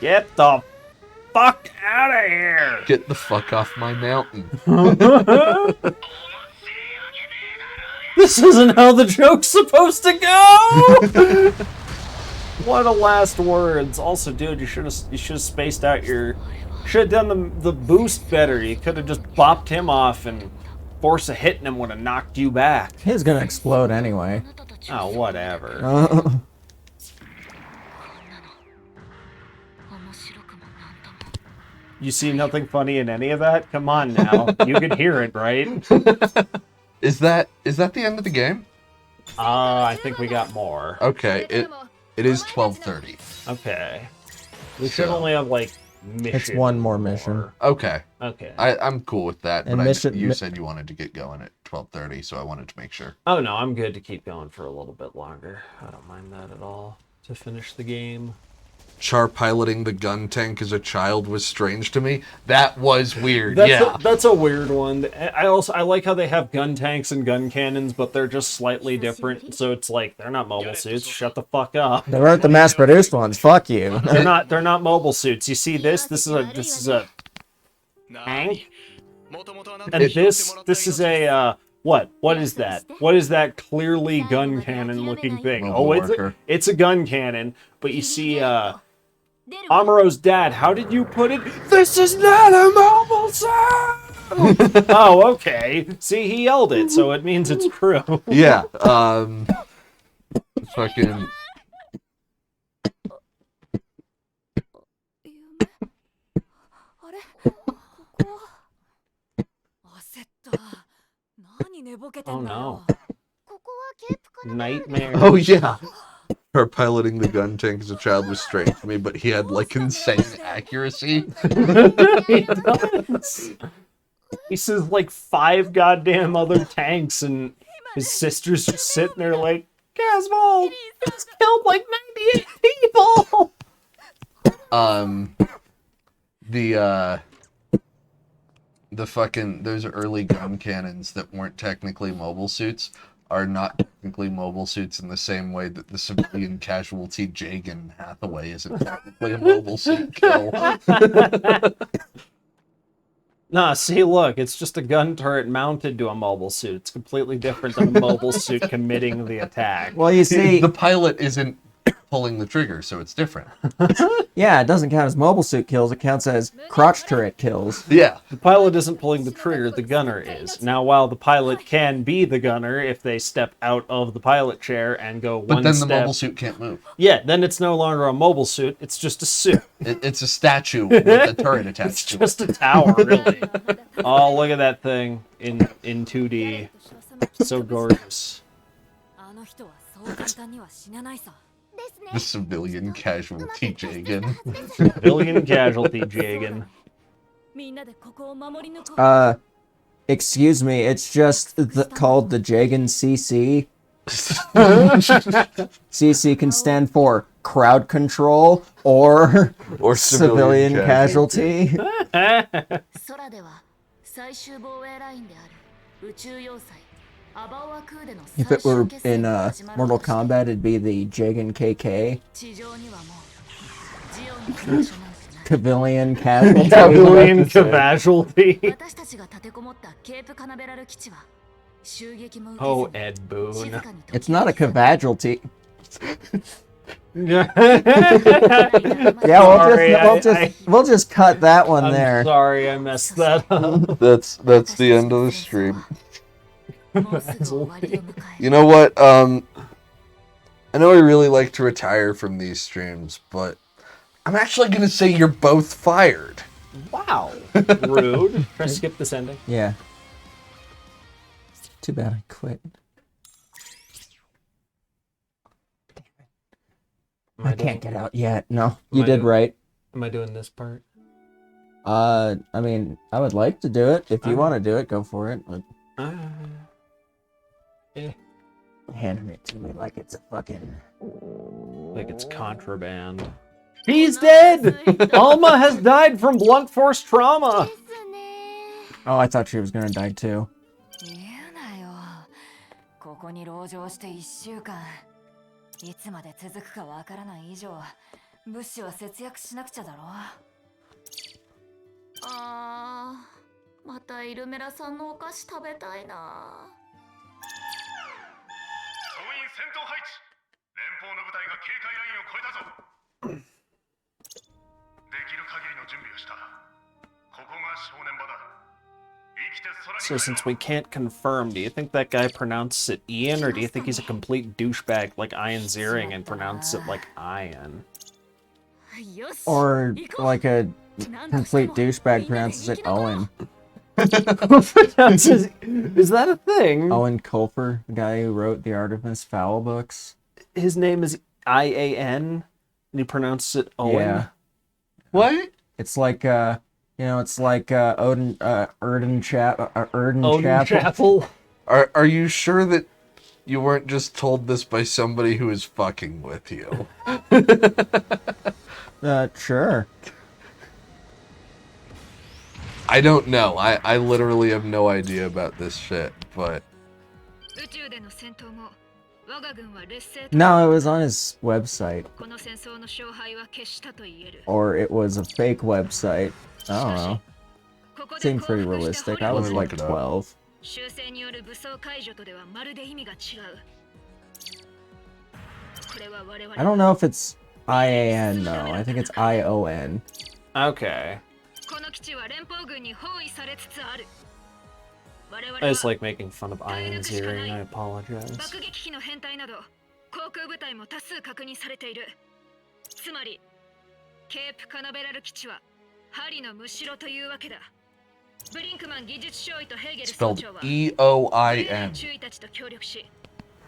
Get the fuck out of here! Get the fuck off my mountain. This isn't how the joke's supposed to go! What a last words. Also, dude, you should have spaced out your... Should have done the boost better. You could have just bopped him off, and force of hitting him would have knocked you back. He's gonna explode anyway. Oh, whatever. You see nothing funny in any of that? Come on now. You could hear it, right? Is that the end of the game? I think we got more. Okay, it is 12:30. Okay. We should only have, like, mission. It's one more mission. Okay. Okay. I'm cool with that, And but mission- you said you wanted to get going at 12:30, so I wanted to make sure. Oh no, I'm good to keep going for a little bit longer. I don't mind that at all. To finish the game. Char piloting the gun tank as a child was strange to me. That was weird. That's a weird one. I like how they have gun tanks and gun cannons, but they're just slightly different. So it's like they're not mobile suits. Shut the fuck up. They weren't the mass-produced ones. Fuck you. They're not mobile suits. You see this? This is a tank. And this is a what? What is that? What is that clearly gun cannon looking thing? It's a gun cannon, but you see Amuro's dad, how did you put it? This is not a mobile suit! Oh, okay. See, he yelled it, so it means it's true. Yeah, fucking... Oh no. Nightmare. Oh yeah. Her piloting the gun tank as a child was strange to me, but he had like insane accuracy. He does. He says like 5 goddamn other tanks, and his sister's just sitting there like, Caswell has killed like 98 people. The fucking those early gun cannons that weren't technically mobile suits are not technically mobile suits in the same way that the civilian casualty Jagan Hathaway isn't technically a mobile suit kill. Nah, see, look, it's just a gun turret mounted to a mobile suit. It's completely different than a mobile suit committing the attack. Well, you see, The pilot isn't pulling the trigger, so it's different. yeah, it doesn't count as mobile suit kills. It counts as crotch turret kills. Yeah. The pilot isn't pulling the trigger, the gunner is. Now, while the pilot can be the gunner if they step out of the pilot chair and go But one then step... the mobile suit can't move. Yeah, then it's no longer a mobile suit, it's just a suit. It's a statue with a turret attached It's to just a tower, really. Oh, look at that thing in 2D. So gorgeous. The civilian casualty Jagan. Civilian casualty, Jagan. Excuse me, it's just called the Jagan CC. CC can stand for crowd control or civilian casualty. If it were in Mortal Kombat, it'd be the Jagan KK. Civilian casualty. Civilian casualty. Oh, Ed Boon. It's not a casualty. Yeah, we'll just cut that one I'm there. sorry, I messed that up. That's the end of the stream. You know what? I know I really like to retire from these streams, but I'm actually gonna say you're both fired. Wow. Rude. Try to skip this ending. Yeah. Too bad I quit. I can't get out yet. No, you did right. Am I doing this part? I mean, I would like to do it. If you want to do it, go for it. But handing it to me like it's a fucking... Like it's contraband. He's dead! Alma has died from blunt force trauma! Oh, I thought she was gonna die too. So since we can't confirm, do you think that guy pronounces it Ian, or do you think he's a complete douchebag like Ian Ziering and pronounces it like Ian? Or like a complete douchebag pronounces it Owen. Is that a thing? Owen Colfer, the guy who wrote the Artemis Fowl books. His name is I-A-N, and he pronounces it Owen? Yeah. What? It's like, it's like Erden Chapel. Are you sure that you weren't just told this by somebody who is fucking with you? Sure. I don't know. I literally have no idea about this shit, but... No, it was on his website. Or it was a fake website. I don't know. Seemed pretty realistic. I Let was me like look it up. 12. I don't know if it's IAN though. I think it's ION. Okay. I just like making fun of Ian's hearing. I apologize. 航空部隊も多数確認されている。つまり、ケープカナベラル基地は針のむしろというわけだ。ブリンクマン技術少尉とヘーゲル総 Spelled 長は E-O-I-N. 注意たちと協力し、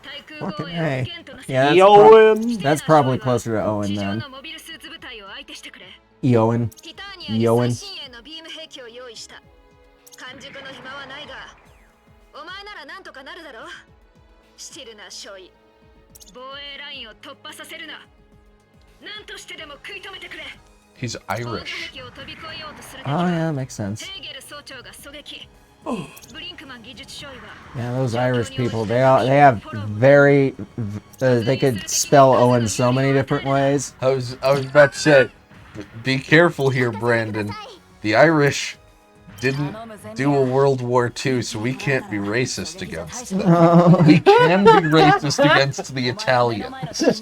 対空 Fucking 防衛 A. を危険となせ Yeah, Eowyn. that's probably closer to Owen 地上 then. のモビルスーツ部隊を相手してくれ。 Eowyn. ティターニア Eowyn. に最新鋭のビーム兵器を用意した。完熟の暇はないが、お前ならなんとかなるだろう。シティルナ少尉。防衛ラインを突破させるな。何としてでも食い止めてくれ。 He's Irish. Oh yeah, that makes sense. Yeah, those Irish people, they have very, they could spell Owen so many different ways. I was about to say, be careful here, Brandon. The Irish didn't do a World War II, so we can't be racist against them. We can be racist against the Italians.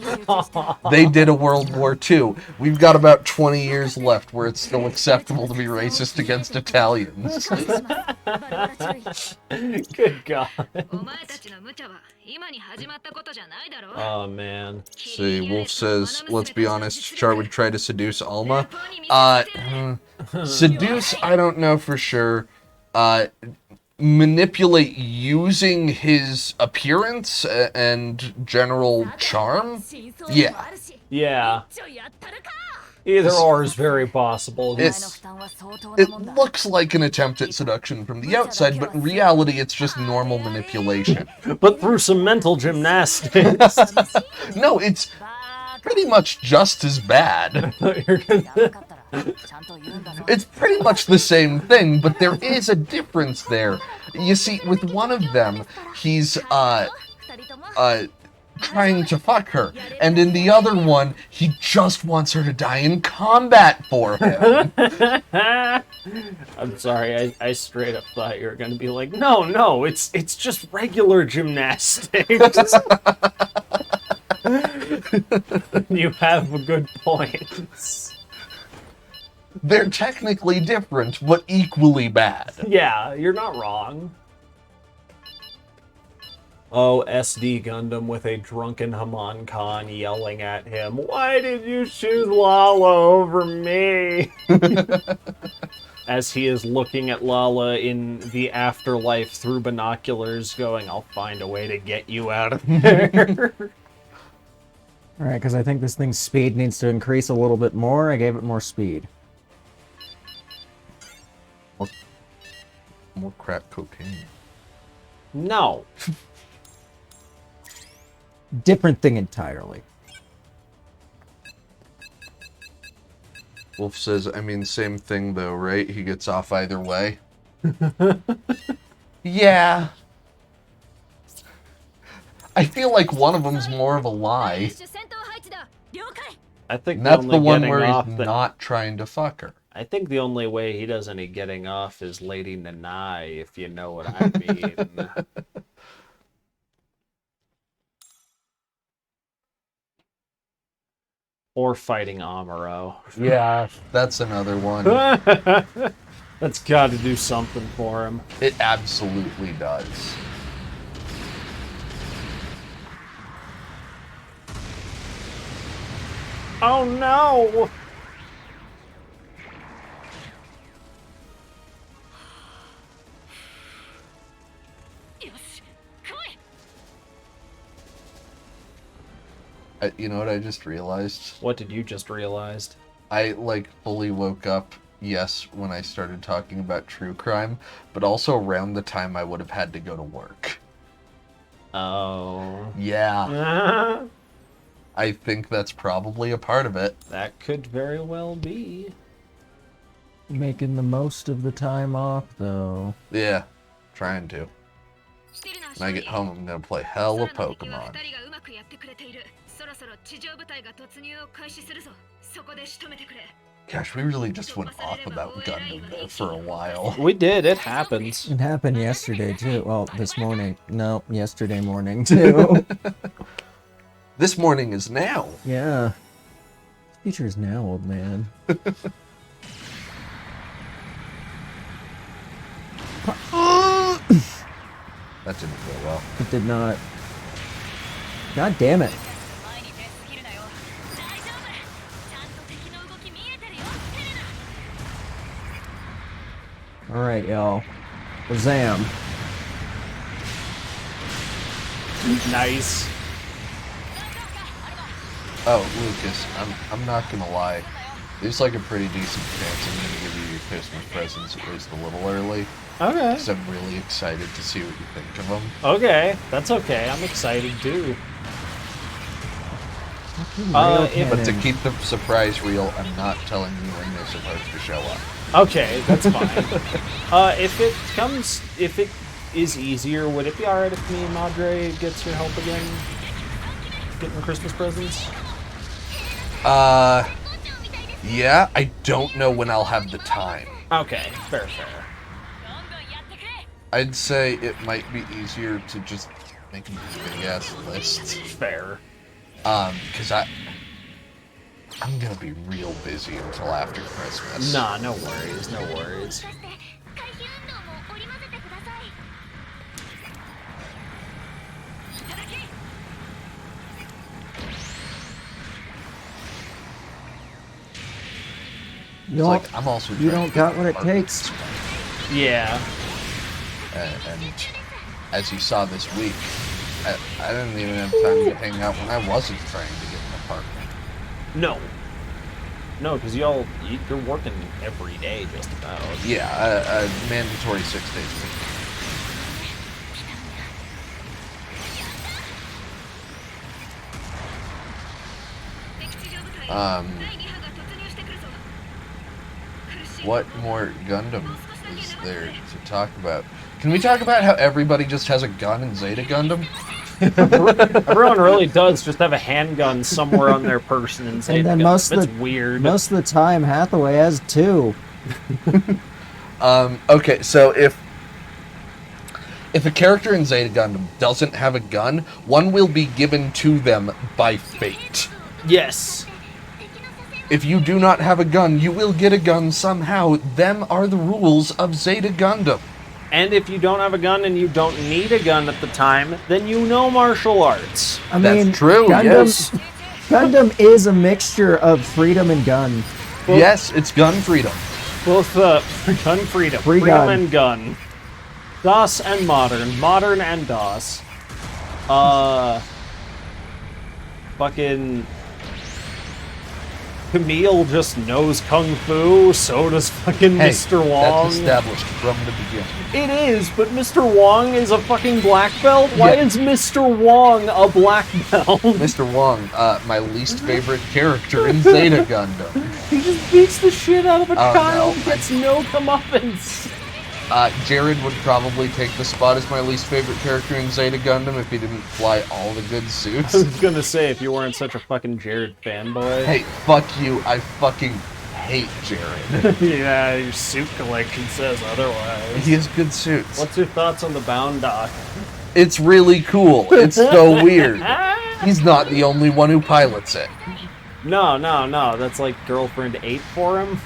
They did a World War II. We've got about 20 years left where it's still acceptable to be racist against Italians. Good God. Oh man. See, Wolf says, let's be honest, Char would try to seduce Alma. Seduce, I don't know for sure. Manipulate using his appearance and general charm? Yeah. Yeah. Either or is very possible. It looks like an attempt at seduction from the outside, but in reality it's just normal manipulation. But through some mental gymnastics. No, it's pretty much just as bad. It's pretty much the same thing, but there is a difference there. You see, with one of them, he's, trying to fuck her, and in the other one, he just wants her to die in combat for him. I'm sorry, I straight up thought you were gonna be like, no, it's just regular gymnastics. You have a good point. They're technically different, but equally bad. Yeah, you're not wrong. Oh, SD Gundam with a drunken Haman Khan yelling at him, "Why did you choose Lala over me?" As he is looking at Lala in the afterlife through binoculars, going, "I'll find a way to get you out of there." Alright, because I think this thing's speed needs to increase a little bit more. I gave it more speed. More crack cocaine. No. Different thing entirely. Wolf says, I mean, same thing though, right? He gets off either way. Yeah. I feel like one of them's more of a lie. I think And that's only the one getting where off he's that- not trying to fuck her. I think the only way he does any getting off is Lady Nanai, if you know what I mean. Or fighting Amuro. Yeah, that's another one. That's got to do something for him. It absolutely does. Oh no! You know what I just realized? What did you just realize? I, fully woke up, yes, when I started talking about true crime, but also around the time I would have had to go to work. Oh. Yeah. I think that's probably a part of it. That could very well be. Making the most of the time off, though. Yeah, trying to. When I get home, I'm gonna play hella Pokemon. Gosh, we really just went off about Gundam there for a while. We did. It happens. It happened yesterday, too. Well, this morning. No, yesterday morning, too. This morning is now. Yeah. This future is now, old man. That didn't go well. It did not. God damn it. Alright, y'all. Zam. Nice. Oh, Lucas, I'm not gonna lie. There's like a pretty decent chance I'm gonna give you your Christmas presents at least a little early. Okay. Because I'm really excited to see what you think of them. Okay. That's okay. I'm excited too. But to keep the surprise real, I'm not telling you when they're supposed to show up. Okay, that's fine. If it is easier, would it be alright if me and Madre gets your help again? Getting Christmas presents? Yeah, I don't know when I'll have the time. Okay, fair. I'd say it might be easier to just make a big-ass list. Fair. Because I'm gonna be real busy until after Christmas. Nah, no worries. You Like, I'm also you trying don't to got get what it apartments. takes. Yeah. And as you saw this week, I didn't even have time to hang out when I wasn't trying to get an apartment. No, because you're working every day, just about. Yeah, a mandatory 6 days a week. What more Gundam is there to talk about? Can we talk about how everybody just has a gun in Zeta Gundam? Everyone really does just have a handgun somewhere on their person and say, And then it's weird. Most of the time, Hathaway has two. Okay, so if a character in Zeta Gundam doesn't have a gun, one will be given to them by fate. Yes. If you do not have a gun, you will get a gun somehow. Them are the rules of Zeta Gundam. And if you don't have a gun and you don't need a gun at the time, then you know martial arts. I mean, That's true, yes. Gundam is a mixture of freedom and gun. Well, yes, it's gun freedom. Both gun freedom. Free freedom gun. and gun. DOS and modern. Modern and DOS. Fucking... Camille just knows Kung Fu, so does fucking Hey, Mr. Wong. that's established from the beginning. It is, but Mr. Wong is a fucking black belt? Why Yeah. is Mr. Wong a black belt? Mr. Wong, my least favorite character in Zeta Gundam. He just beats the shit out of a Oh, child, no. gets no comeuppance. Jared would probably take the spot as my least favorite character in Zeta Gundam if he didn't fly all the good I suits. was gonna say, if you weren't such a fucking Jared fanboy. Hey, fuck you, I fucking hate Jared. Yeah, your suit collection says otherwise. He has good suits. What's your thoughts on the Bound Dock? It's really cool. It's so weird. He's not the only one who pilots it. No, that's like Girlfriend 8 for him.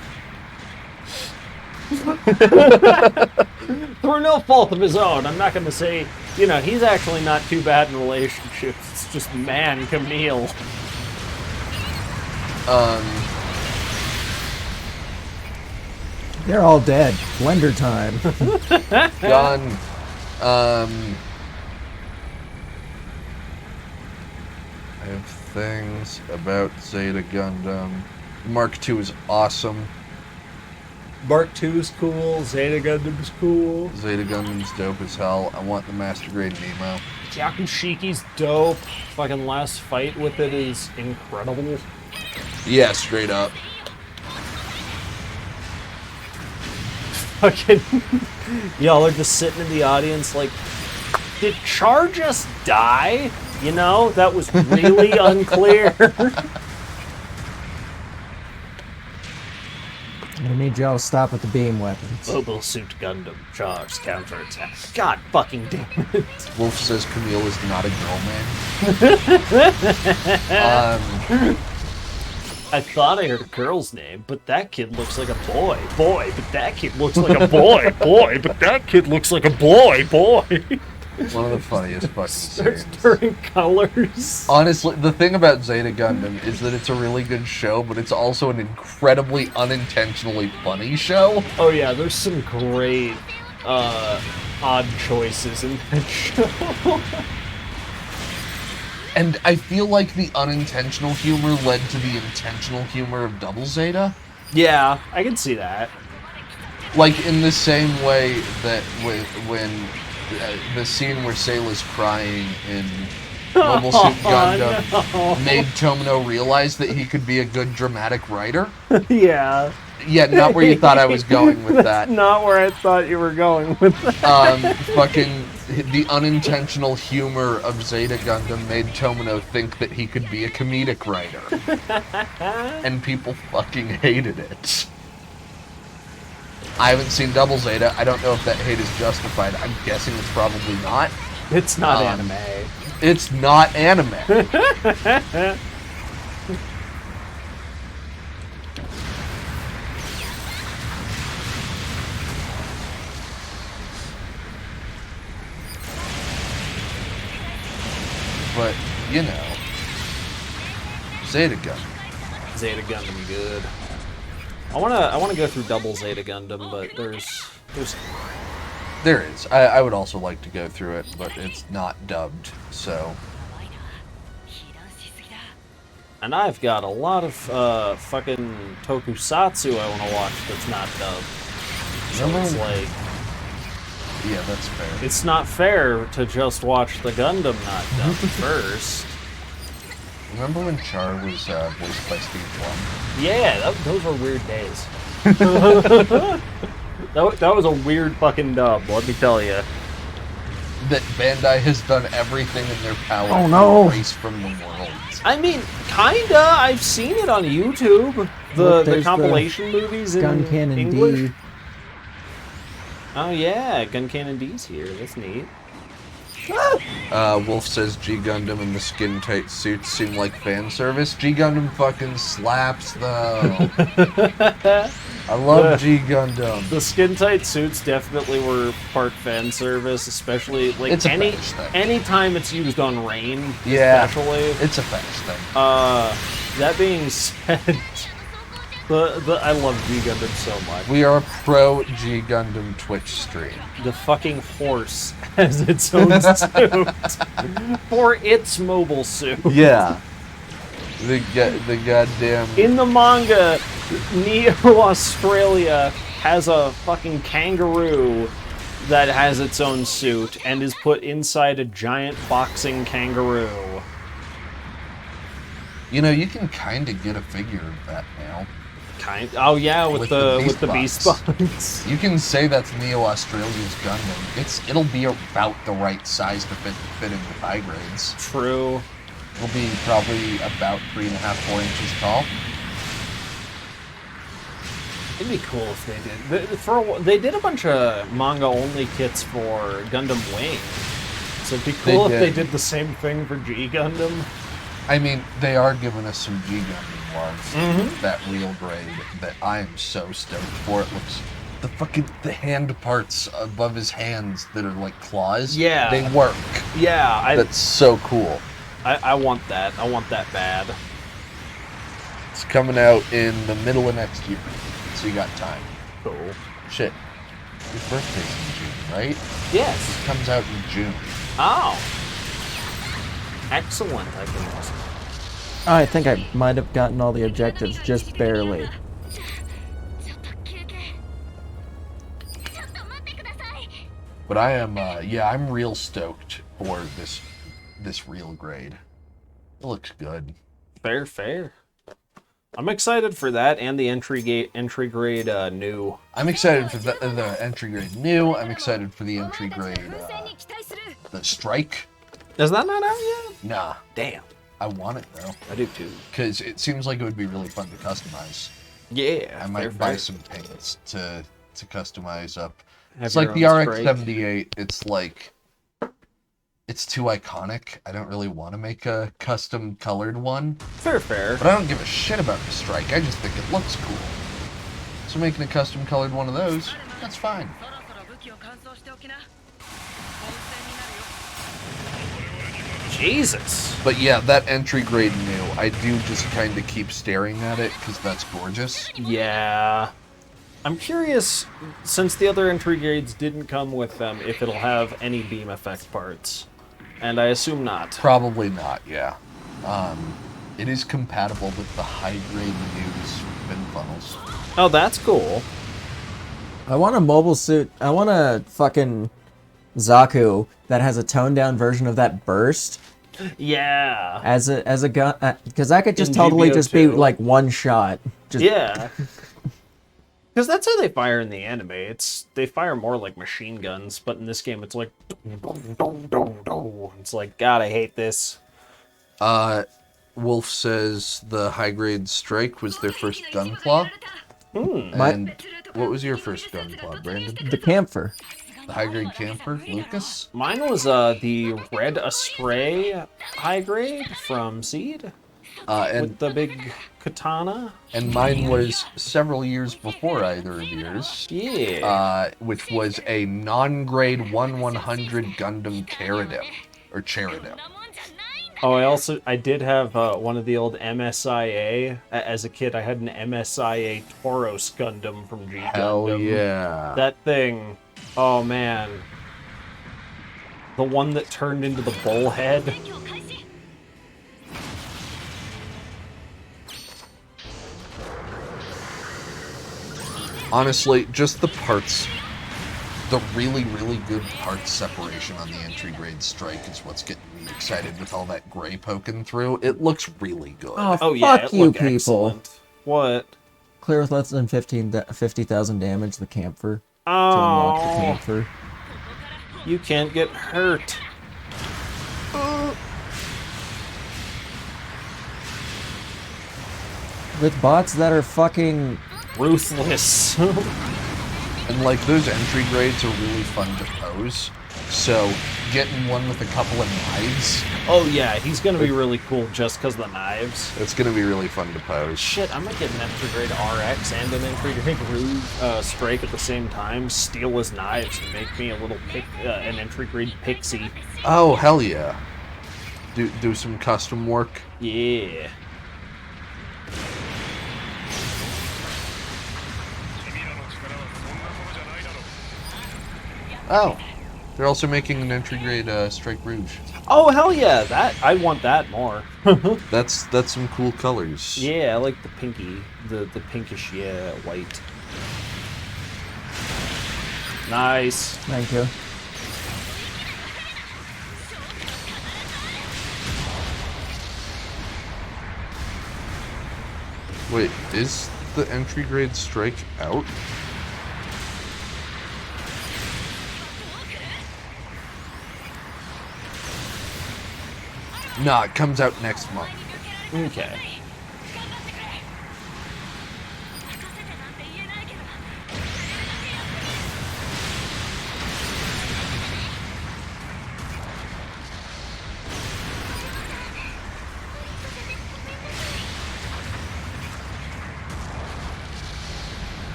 Through no fault of his own, I'm not gonna say, he's actually not too bad in relationships. It's just, man, Camille. They're all dead. Blender time. Gun. I have things about Zeta Gundam. Mark II is awesome. Mark II's cool. Zeta Gundam's cool. Zeta Gundam's dope as hell. I want the Master Grade Nemo. Yakushiki's dope. Fucking last fight with it is incredible. Yeah, straight up. Fucking y'all are just sitting in the audience like, did Char just die? You know, that was really unclear. I need y'all to stop with the beam weapons. Mobile Suit Gundam Char's counterattack. God fucking damn it. Wolf says Camille is not a girl man. I thought I heard a girl's name, but that kid looks like a boy. Boy, but that kid looks like a boy. Boy, but that kid looks like a boy. Boy. One of the funniest fucking Starts scenes. turning colors. Honestly, the thing about Zeta Gundam is that it's a really good show, but it's also an incredibly unintentionally funny show. Oh yeah, there's some great odd choices in that show. And I feel like the unintentional humor led to the intentional humor of Double Zeta. Yeah, I can see that. Like, in the same way that when the scene where Sayla's crying in Mobile Suit Gundam made Tomino realize that he could be a good dramatic writer. Yeah. Yeah, not where you thought I was going with that. Not where I thought you were going with that. Fucking the unintentional humor of Zeta Gundam made Tomino think that he could be a comedic writer. And people fucking hated it. I haven't seen Double Zeta. I don't know if that hate is justified. I'm guessing it's probably not. It's not anime. It's not anime. But, you know, Zeta Gundam. Zeta Gundam good. I wanna go through Double Zeta Gundam, but there's There is. I would also like to go through it, but it's not dubbed, so. and I've got a lot of fucking tokusatsu I wanna watch that's not dubbed. So it's like, Yeah, that's fair. it's not fair to just watch the Gundam not dubbed first. Remember when Char was voiced by Steve Blum? Yeah, those were weird days. that was a weird fucking dub, let me tell you. That Bandai has done everything in their power Oh, no. to erase from the world. I mean, kinda. I've seen it on YouTube. Look, The there's compilation movies in Gun Cannon English. D. Oh yeah, Gun Cannon D's here. That's neat. Wolf says G Gundam and the skin tight suits seem like fan service. G Gundam fucking slaps though. I love G Gundam. The skin tight suits definitely were part fan service, especially like It's a fetish thing. anytime it's used on Rain, Yeah. especially. It's a fetish thing. That being said, I love G Gundam so much. We are a pro G Gundam Twitch stream. The fucking horse has its own suit for its mobile suit. Yeah. The goddamn. In the manga, Neo Australia has a fucking kangaroo that has its own suit and is put inside a giant boxing kangaroo. You know, you can kind of get a figure of that now. Oh yeah, with the Beast beast buns. You can say that's Neo Australia's Gundam. It'll be about the right size to fit into high grades. True. It'll be probably about 3.5, 4 inches tall. It'd be cool if they did. They did a bunch of manga-only kits for Gundam Wing. So it'd be cool if they did the same thing for G Gundam. I mean, they are giving us some G Gundam love. Mm-hmm. That real grade that I am so stoked for. It looks the hand parts above his hands that are like claws. Yeah. They work. Yeah, That's so cool. I want that. I want that bad. It's coming out in the middle of next year, so you got time. Cool. Shit. Your birthday's in June, right? Yes. It comes out in June. Oh. Excellent, I think. I think I might have gotten all the objectives just barely. But I am, yeah, I'm real stoked for this real grade. It looks good. Fair. I'm excited for that and the entry grade new. I'm excited for the entry grade new. I'm excited for the entry grade the strike. Is that not out yet? Nah, Damn. I want it though. I do too. Because it seems like it would be really fun to customize. Yeah. I might buy some paints to customize up. Have It's your like the own RX-78. It's like, it's too iconic. I don't really want to make a custom colored one. Fair. But I don't give a shit about the strike. I just think it looks cool. So making a custom colored one of those, that's fine. Jesus. But yeah, that entry grade new, I do just kind of keep staring at it because that's gorgeous. Yeah. I'm curious, since the other entry grades didn't come with them, if it'll have any beam effect parts. And I assume not. Probably not, yeah. It is compatible with the high grade news spin funnels. Oh, that's cool. I want a mobile suit. I want a fucking Zaku that has a toned down version of that burst Yeah. as a gun, because that could just In totally GBO just be 2. like one shot. Just, Yeah. Because that's how they fire in the anime. They fire more like machine guns, but in this game it's like it's like, God, I hate this. Wolf says the high grade strike was their first gunpla. And what was your first gunpla, Brandon? the camphor. The high grade camper, Lucas? Mine was the Red Astray high grade from Seed And with the big katana. mine was several years before either of yours. Yeah. Which was a non-grade 1/100 Gundam Karadim, or Charadim. Oh, I did have one of the old MSIA. As a kid, I had an MSIA Tauros Gundam from G Hell Gundam. yeah. That thing, oh man. The one that turned into the bullhead. Honestly, just the parts, the really, really good parts separation on the entry grade strike is what's getting me excited with all that gray poking through. It looks really good. Oh yeah, Fuck it you, looked people. excellent. What? Clear with less than 50,000 damage. The camphor. To unlock the Oh, camphor. you can't get hurt. With bots that are fucking. Ruthless. And like those entry grades are really fun to pose. So getting one with a couple of knives, Oh yeah, he's gonna be really cool just because the knives. it's gonna be really fun to pose. Shit, I might get an entry grade RX and an entry grade Strike at the same time, steal his knives, and make me a little an entry grade pixie. Oh hell yeah! Do some custom work. Yeah. Oh, they're also making an entry grade Strike Rouge. Oh hell yeah, that I want that more. That's some cool colors. Yeah, I like the pinky, the pinkish white. Nice. Thank you. Wait, is the entry grade Strike out? Nah, it comes out next month. Okay.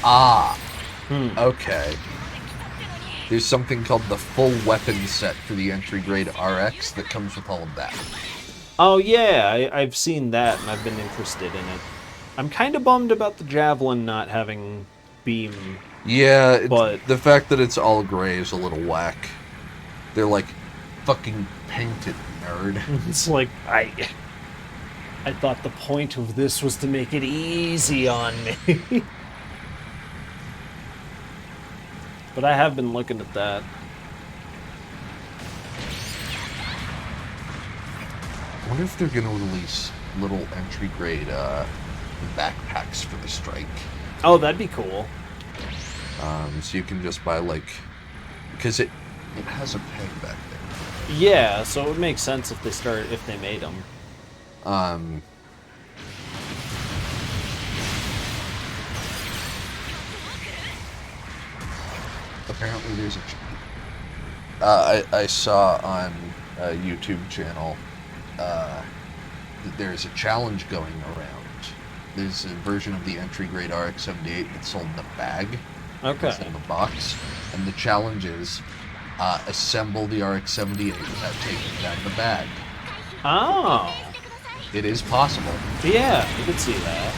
Ah, okay. There's something called the full weapon set for the entry grade RX that comes with all of that. Oh yeah, I've seen that and I've been interested in it. I'm kind of bummed about the javelin not having beam. Yeah, But- the fact that it's all gray is a little whack. They're like, fucking paint it, nerd. It's like I thought the point of this was to make it easy on me. But I have been looking at that. I wonder if they're going to release little entry grade backpacks for the strike. Oh, that'd be cool. So you can just buy like, because it has a peg back there. Yeah, so it would make sense if they made them. Apparently there's I saw on a YouTube channel that there's a challenge going around. There's a version of the entry grade RX-78 that's sold in a bag. Okay. It's in the box. And the challenge is assemble the RX-78 without taking down the bag. Oh. It is possible. Yeah, you could see that.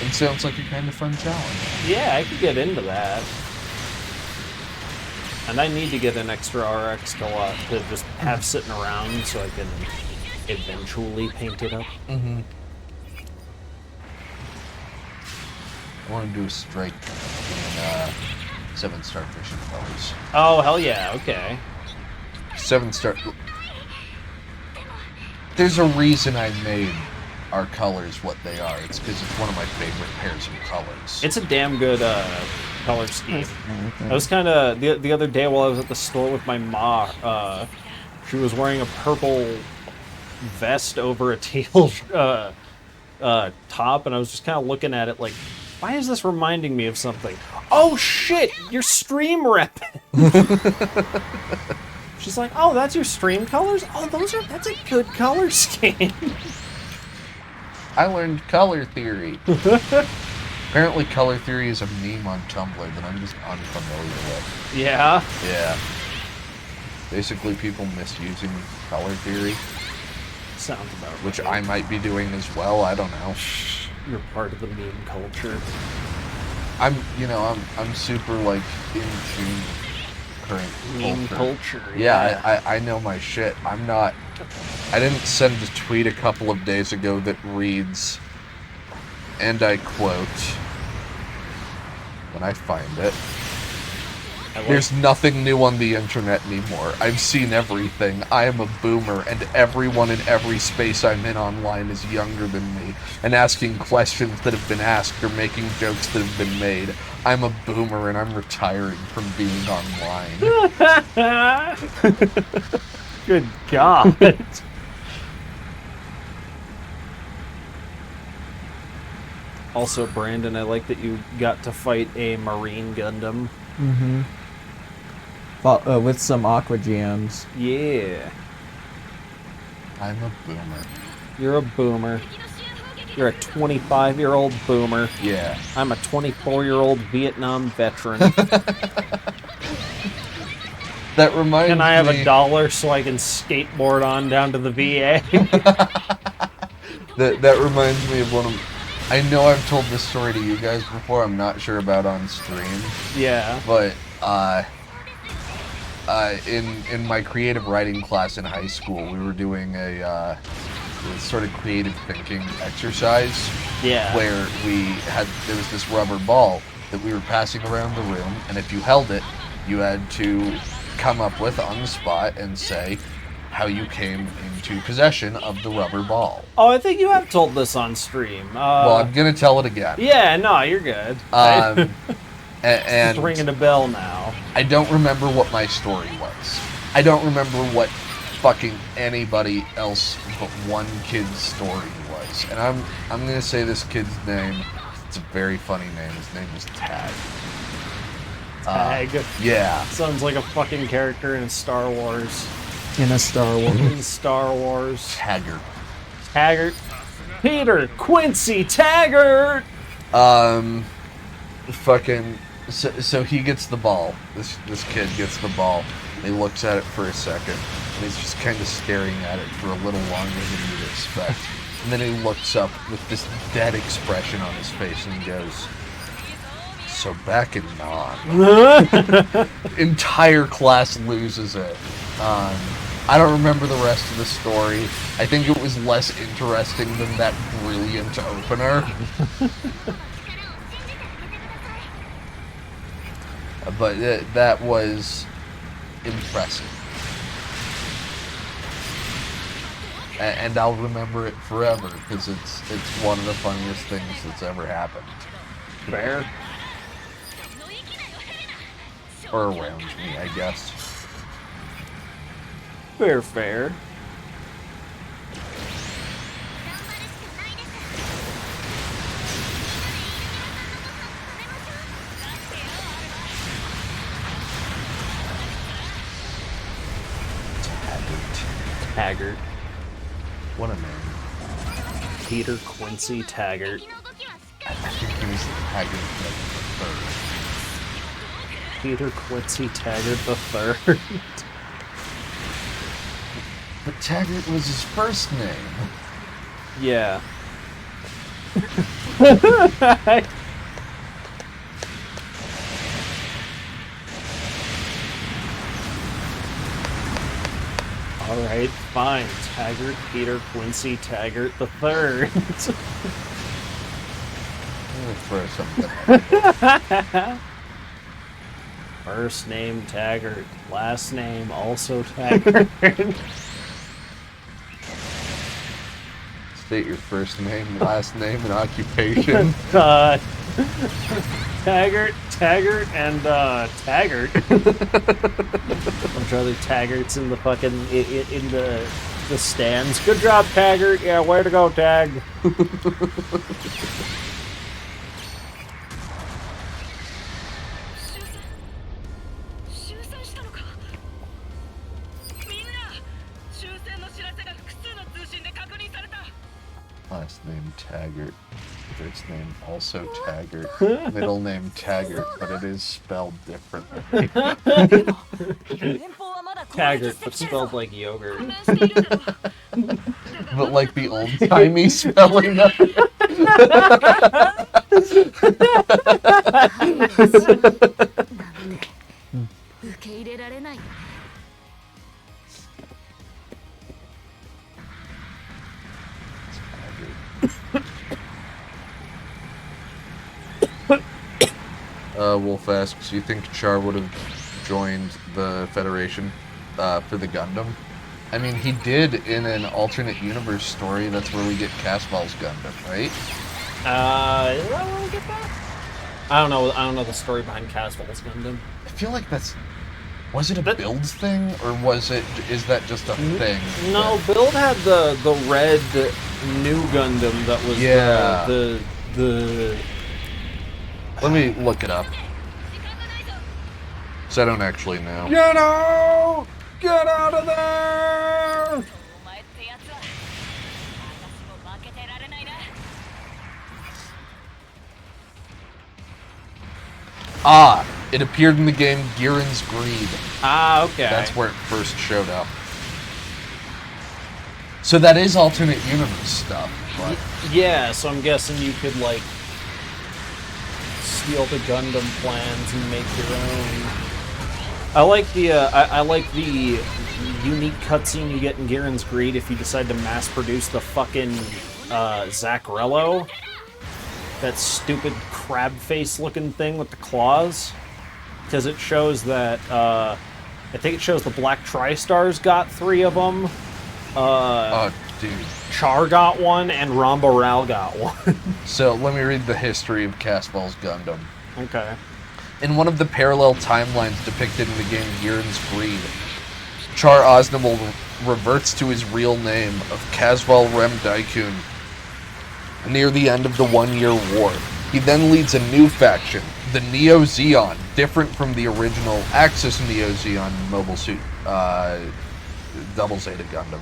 It sounds like a kind of fun challenge. Yeah, I could get into that. And I need to get an extra RX to just have sitting around so I can eventually paint it up. Mm-hmm. I want to do a strike in 7-star fishing colors. Oh, hell yeah, okay. 7-star. There's a reason I made our colors what they are. It's because it's one of my favorite pairs of colors. It's a damn good color scheme. I was kind of the other day while I was at the store with my ma. She was wearing a purple vest over a teal top, and I was just kind of looking at it like, why is this reminding me of something? Oh shit, your stream rep. She's like, oh, that's your stream colors? Oh, that's a good color scheme. I learned color theory. Apparently color theory is a meme on Tumblr that I'm just unfamiliar with. Yeah? Yeah. Basically people misusing color theory. Sounds about right. Which I might be doing as well, I don't know. You're part of the meme culture. I'm super like in tune with current Meme culture. Yeah, I know my shit. I didn't send a tweet a couple of days ago that reads, and I quote, when I find it, there's nothing new on the internet anymore. I've seen everything. I am a boomer, and everyone in every space I'm in online is younger than me, and asking questions that have been asked or making jokes that have been made. I'm a boomer, and I'm retiring from being online. Good God. Also, Brandon, I like that you got to fight a Marine Gundam. Mm-hmm. With some Aqua GMs. Yeah. I'm a boomer. You're a boomer. You're a 25-year-old boomer. Yeah. I'm a 24-year-old Vietnam veteran. That reminds me... Can I have $1 so I can skateboard on down to the VA? That reminds me of one of... I know I've told this story to you guys before, I'm not sure about on stream. Yeah. But, in my creative writing class in high school, we were doing a sort of creative thinking exercise. Yeah. Where there was this rubber ball that we were passing around the room, and if you held it, you had to come up with on the spot and say how you came into possession of the rubber ball. Oh, I think you have told this on stream. Well, I'm gonna tell it again. Yeah, no, you're good. And It's ringing a bell now. I don't remember what my story was. I don't remember what fucking anybody else but one kid's story was. And I'm gonna say this kid's name. It's a very funny name. His name was Tag. Tag. Yeah. Sounds like a fucking character in Star Wars. In a Star Wars. In Star Wars. Taggart. Taggart. Peter Quincy Taggart! Fucking... So he gets the ball. This kid gets the ball. And he looks at it for a second. And he's just kind of staring at it for a little longer than you'd expect. And then he looks up with this dead expression on his face and he goes, So back in Non, entire class loses it. I don't remember the rest of the story. I think it was less interesting than that brilliant opener. But that was impressive. And I'll remember it forever, because it's one of the funniest things that's ever happened. Fair. Or around me, I guess. Fair. Taggart. What a name. Peter Quincy Taggart. I think he was Taggart the third. Peter Quincy Taggart the Third. But Taggart was his first name. Yeah. Alright, fine. Taggart, Peter Quincy Taggart the Third. For something. First name Taggart, last name also Taggart. State your first name, last name, and occupation. Taggart, and Taggart. Bunch of other Taggarts in the fucking in the stands. Good job, Taggart. Yeah, way to go, Tag. 終戦したのか。みんな、終戦の知らせが複数の通信で確認された。 Last name Taggart. First name also Taggart. Middle name Taggart, but it is spelled differently. Taggart, but spelled like yogurt. But like the old-timey spelling of it. Wolf asks, you think Char would have joined the Federation for the Gundam? I mean, he did in an alternate universe story. That's where we get Casval's Gundam, right? Is that where we get that? I don't know the story behind Casval's Gundam. I feel like that's... Was it a Build thing, or is that just a thing? No, Build had the red new Gundam that was the Let me look it up. Because I don't actually know. Get out! Get out of there! Ah! It appeared in the game Giren's Greed. Ah, okay. That's where it first showed up. So that is alternate universe stuff. But... Yeah, so I'm guessing you could, like, steal the Gundam plans and make your own. I like the unique cutscene you get in Giren's Greed if you decide to mass produce the fucking Zachrello. That stupid crab face looking thing with the claws. Because it shows that I think it shows the Black Tri-Stars got 3 of them. Oh, dude. Char got 1 and Ramba Ral got 1. So let me read the history of Casval's Gundam. Okay. In one of the parallel timelines depicted in the game Giren's Greed, Char Aznable reverts to his real name of Casval Rem Daikun near the end of the One-Year War. He then leads a new faction, the Neo Zeon, different from the original Axis Neo Zeon Mobile Suit Double Zeta Gundam,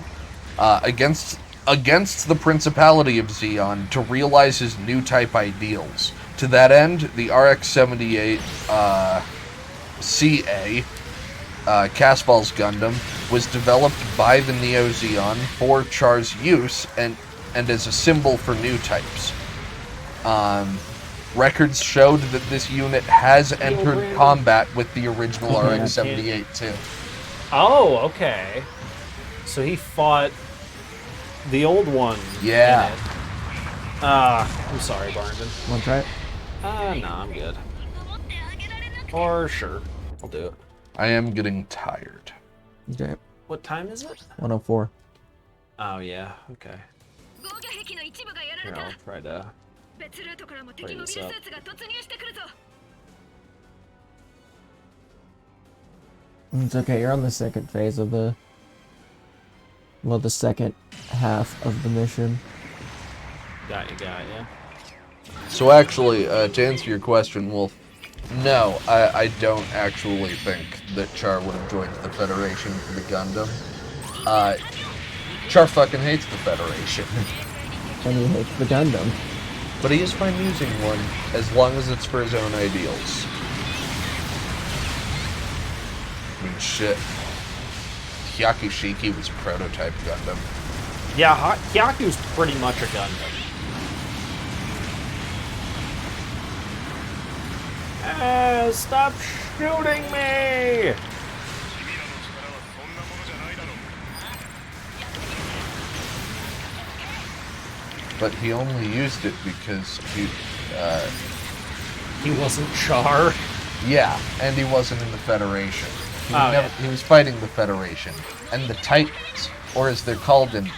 against the Principality of Zeon to realize his new type ideals. To that end, the RX-78 CA, Casval's Gundam, was developed by the Neo Zeon for Char's use and as a symbol for new types. Records showed that this unit has entered combat with the original RX-78 too. Oh, okay. So he fought the old one. Yeah. In it. I'm sorry, Barndon. Want to try it? Nah, I'm good. Or sure, I'll do it. I am getting tired. Okay. What time is it? 104. Oh yeah, okay. Here, I'll try to play this up. It's okay, you're on the second phase of the... Well, the second half of the mission. Got you. So actually, to answer your question, Wolf, no, I don't actually think that Char would have joined the Federation for the Gundam. Char fucking hates the Federation. And he hates the Gundam. But he is fine using one, as long as it's for his own ideals. I mean, shit. Hyakushiki was prototype Gundam. Yeah, Hyaku's pretty much a Gundam. Stop shooting me! But he only used it because He wasn't Char. yeah, and he wasn't in the Federation. Yeah. He was fighting the Federation. And the Titans, or as they're called in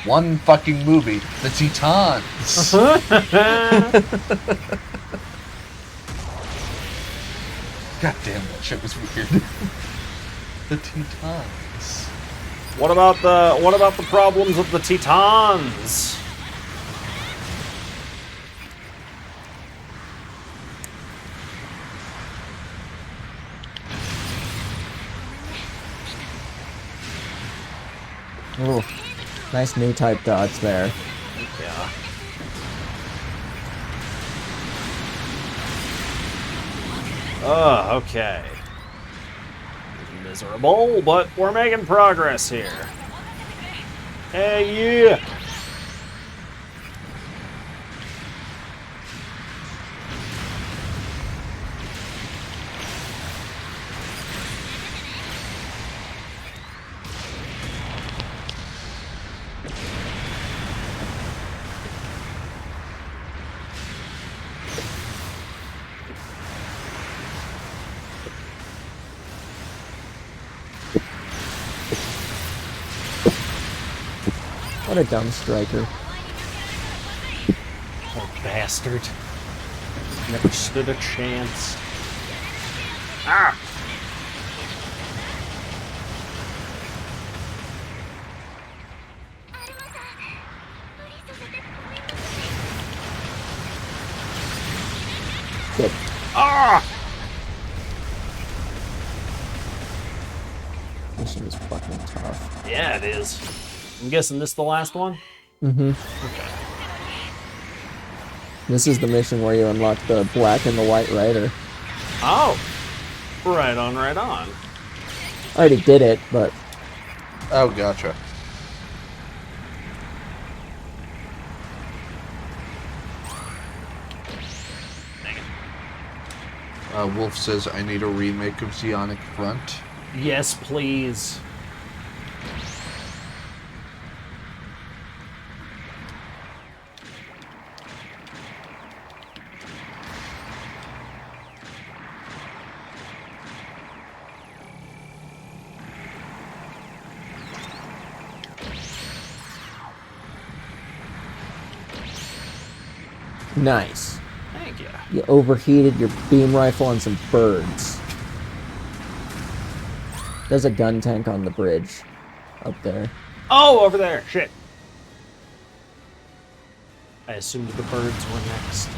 one fucking movie, the Titans. God damn, that shit was weird. The Titans. What about the problems of the Titans? Ooh, nice new type dodge there. Yeah. Okay. Miserable, but we're making progress here. Hey, yeah! What a dumb striker. Oh, bastard. Never stood a chance. Ah! Good. Ah! This shit is fucking tough. Yeah, it is. I'm guessing this is the last one? Mm-hmm. Okay. This is the mission where you unlock the black and the white rider. Oh! Right on, right on. I already did it, but... Oh, gotcha. Wolf says, I need a remake of Zionic Front. Yes, please. Nice. Thank you. You overheated your beam rifle on some birds. There's a gun tank on the bridge. Up there. Oh, over there. Shit. I assumed the birds were next.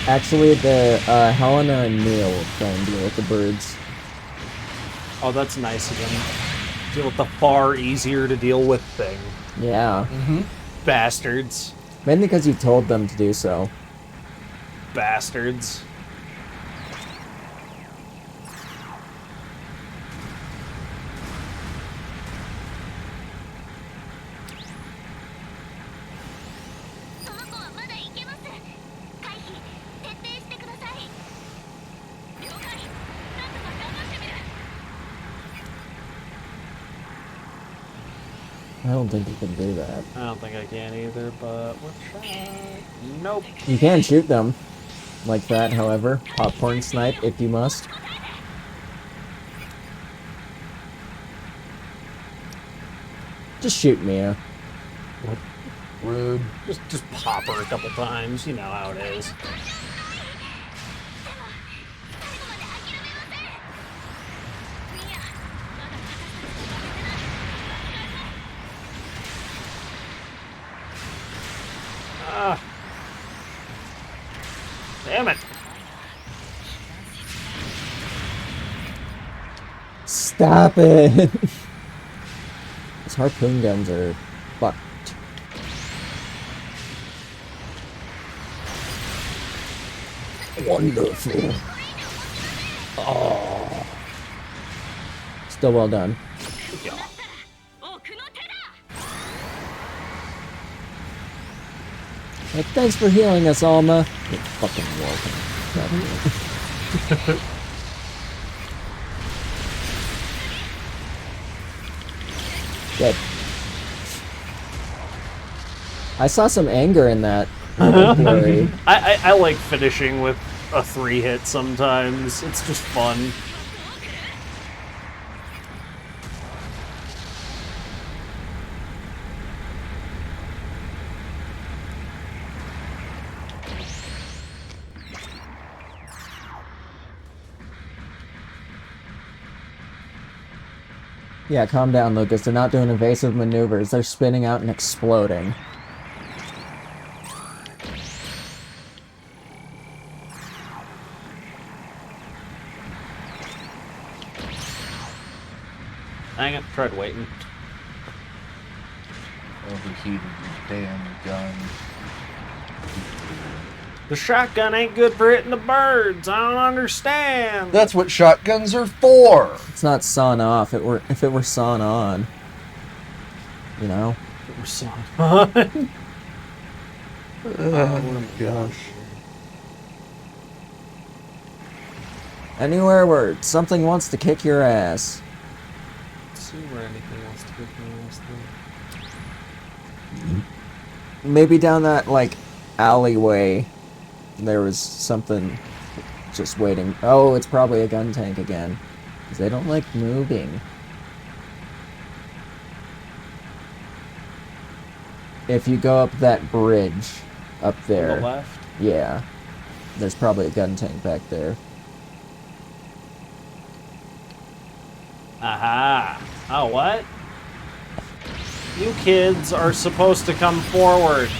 Actually, the Helena and Neil will try and deal with the birds. Oh, that's nice of them. Deal with the far easier to deal with thing. Yeah. Mm-hmm. Bastards. Mainly because you told them to do so. Bastards. I don't think you can do that. I don't think I can either, but we're trying. Nope. You can shoot them like that, however. Popcorn snipe if you must. Just shoot Mia. Rude. Just pop her a couple times. You know how it is. Ah. Damn it. Stop it! These harpoon guns are fucked. Wonderful. Oh. Still well done. Yeah. Like, thanks for healing us, Alma. You're fucking welcome. Good. I saw some anger in that. Flurry. I like finishing with a 3-hit sometimes. It's just fun. Yeah, calm down, Lucas. They're not doing evasive maneuvers. They're spinning out and exploding. Dang it, tried waiting. Overheated damn gun. The shotgun ain't good for hitting the birds. I don't understand. That's what shotguns are for! It's not sawn off. If it were sawn on. You know? We're sawn on. Oh my gosh. Anywhere where something wants to kick your ass. Let's see where anything wants to get my ass through. Maybe down that, like, alleyway. There was something just waiting. Oh, it's probably a gun tank again. Because they don't like moving. If you go up that bridge up there. On the left? Yeah. There's probably a gun tank back there. Aha. Oh, what? You kids are supposed to come forward.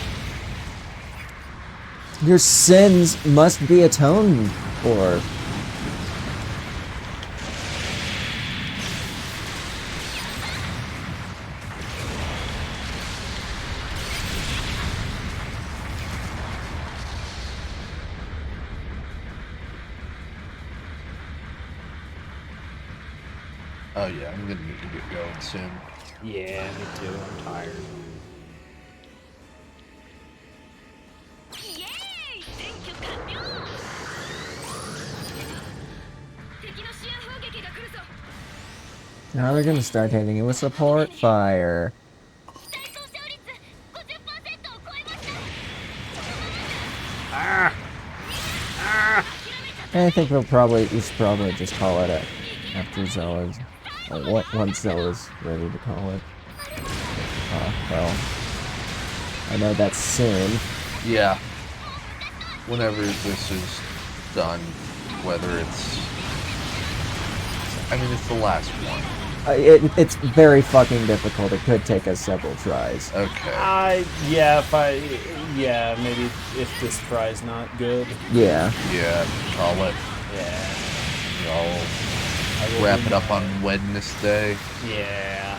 Your sins must be atoned for. Oh yeah, I'm gonna need to get going soon. Yeah, me too. I'm tired. Now they're gonna start hitting you with support fire. Ah! Ah! I think we should probably just call it after Zella's. Once Zella's ready to call it. Well, I know that's soon. Yeah. Whenever this is done, whether it's... I mean, it's the last one. It's very fucking difficult. It could take us several tries. Okay. Yeah, maybe if this try's not good. Yeah. Yeah, call it. Yeah. I'll wrap it up on Wednesday. Yeah.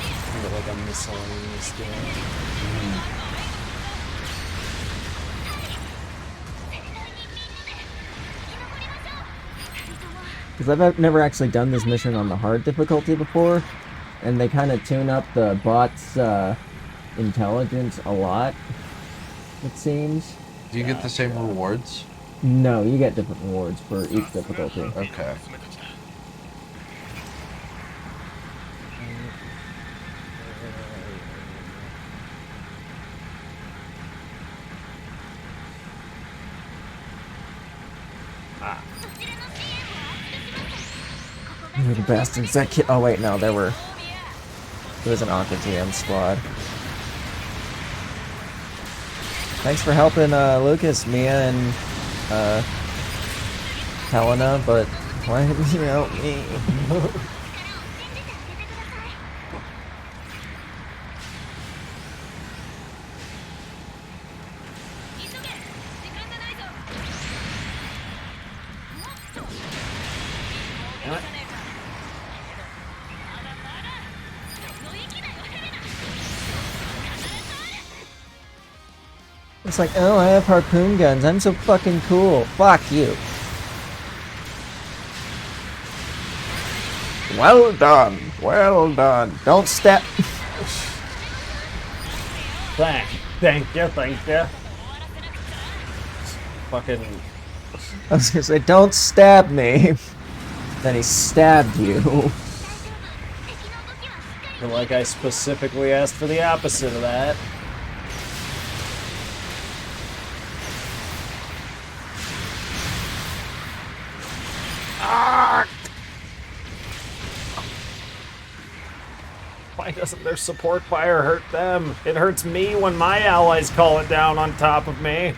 Kind like a miscellaneous game. Because I've never actually done this mission on the hard difficulty before, and they kind of tune up the bot's intelligence a lot, it seems. Do you get the same rewards? No, you get different rewards for each difficulty. Okay. You the bastards. That kid. Oh, wait, no, there was an Aqua GM squad. Thanks for helping Lucas, Mia, and Helena, but why didn't you help me? It's like, oh, I have harpoon guns. I'm so fucking cool. Fuck you. Well done. Well done. Don't step. Thank you. Fucking. I was gonna say, don't stab me. Then he stabbed you. Feel like I specifically asked for the opposite of that. Why doesn't their support fire hurt them? It hurts me when my allies call it down on top of me.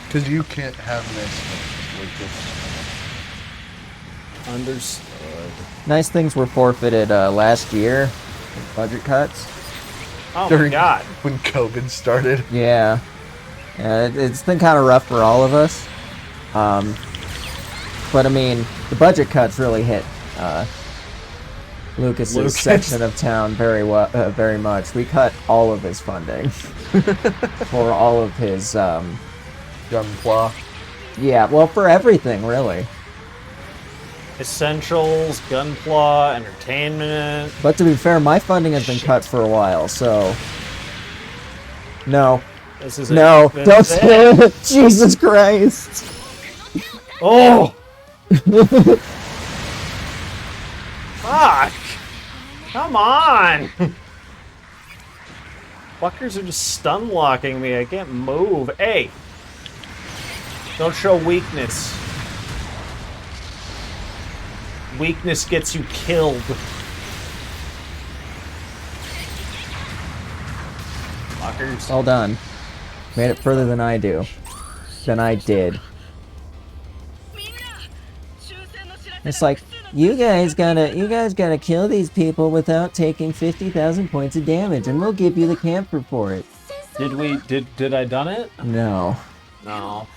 Because you can't have this like this. Understood. Nice things were forfeited last year. Budget cuts. Oh my god. When COVID started. Yeah. It's been kind of rough for all of us. But I mean, the budget cuts really hit Lucas's section of town very much. We cut all of his funding for all of his Gunpla. yeah, well, for everything really. Essentials, Gunpla, entertainment. But to be fair, my funding has been cut for a while, so no. This is No, it. don't This is say it. it. Jesus Christ. Oh! Fuck! Come on! Fuckers are just stun locking me. I can't move. Hey! Don't show weakness. Weakness gets you killed. Fuckers. Well done. Made it further than I do. Than I did. It's like, you guys gotta kill these people without taking 50,000 points of damage, and we'll give you the camphor for it. Did I done it? No. No.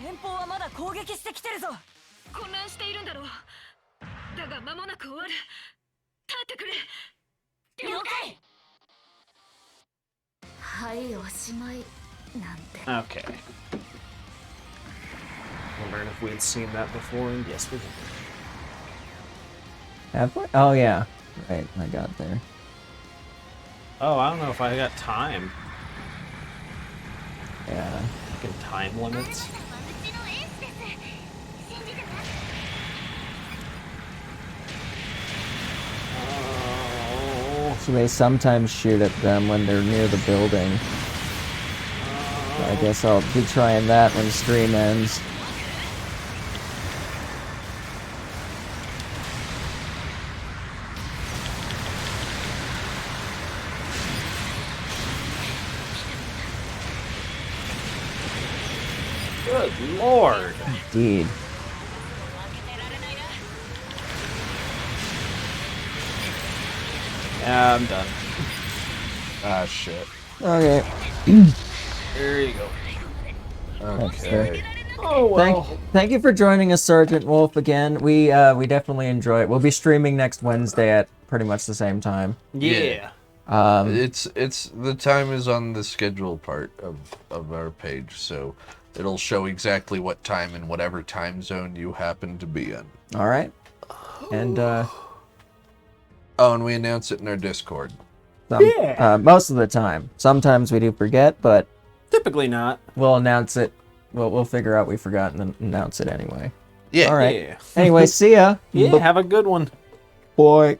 連邦はまだ攻撃してきてるぞ。混乱しているんだろう。だが間もなく終わる。立ってくれ。了解。はいおしまいなんて。 Okay. Wondering if we had seen that before, and yes, we did. Have we? Oh yeah. Right, I got there. Oh, I don't know if I got time. Yeah. Fucking time limits. Oh. So they sometimes shoot at them when they're near the building. So I guess I'll be trying that when stream ends. Good lord. Indeed. Yeah, I'm done. Ah, shit. Okay. There you go. Okay. Oh well. Thank you for joining us, Sergeant Wolf, again. We definitely enjoy it. We'll be streaming next Wednesday at pretty much the same time. Yeah. It's the time is on the schedule part of our page, so it'll show exactly what time in whatever time zone you happen to be in. All right. And Oh, and we announce it in our Discord. most of the time. Sometimes we do forget, but Typically not. we'll announce it. We'll figure out we forgot and then announce it anyway. Yeah. All right. Yeah. Anyway, see ya. Yeah, have a good one. Boy.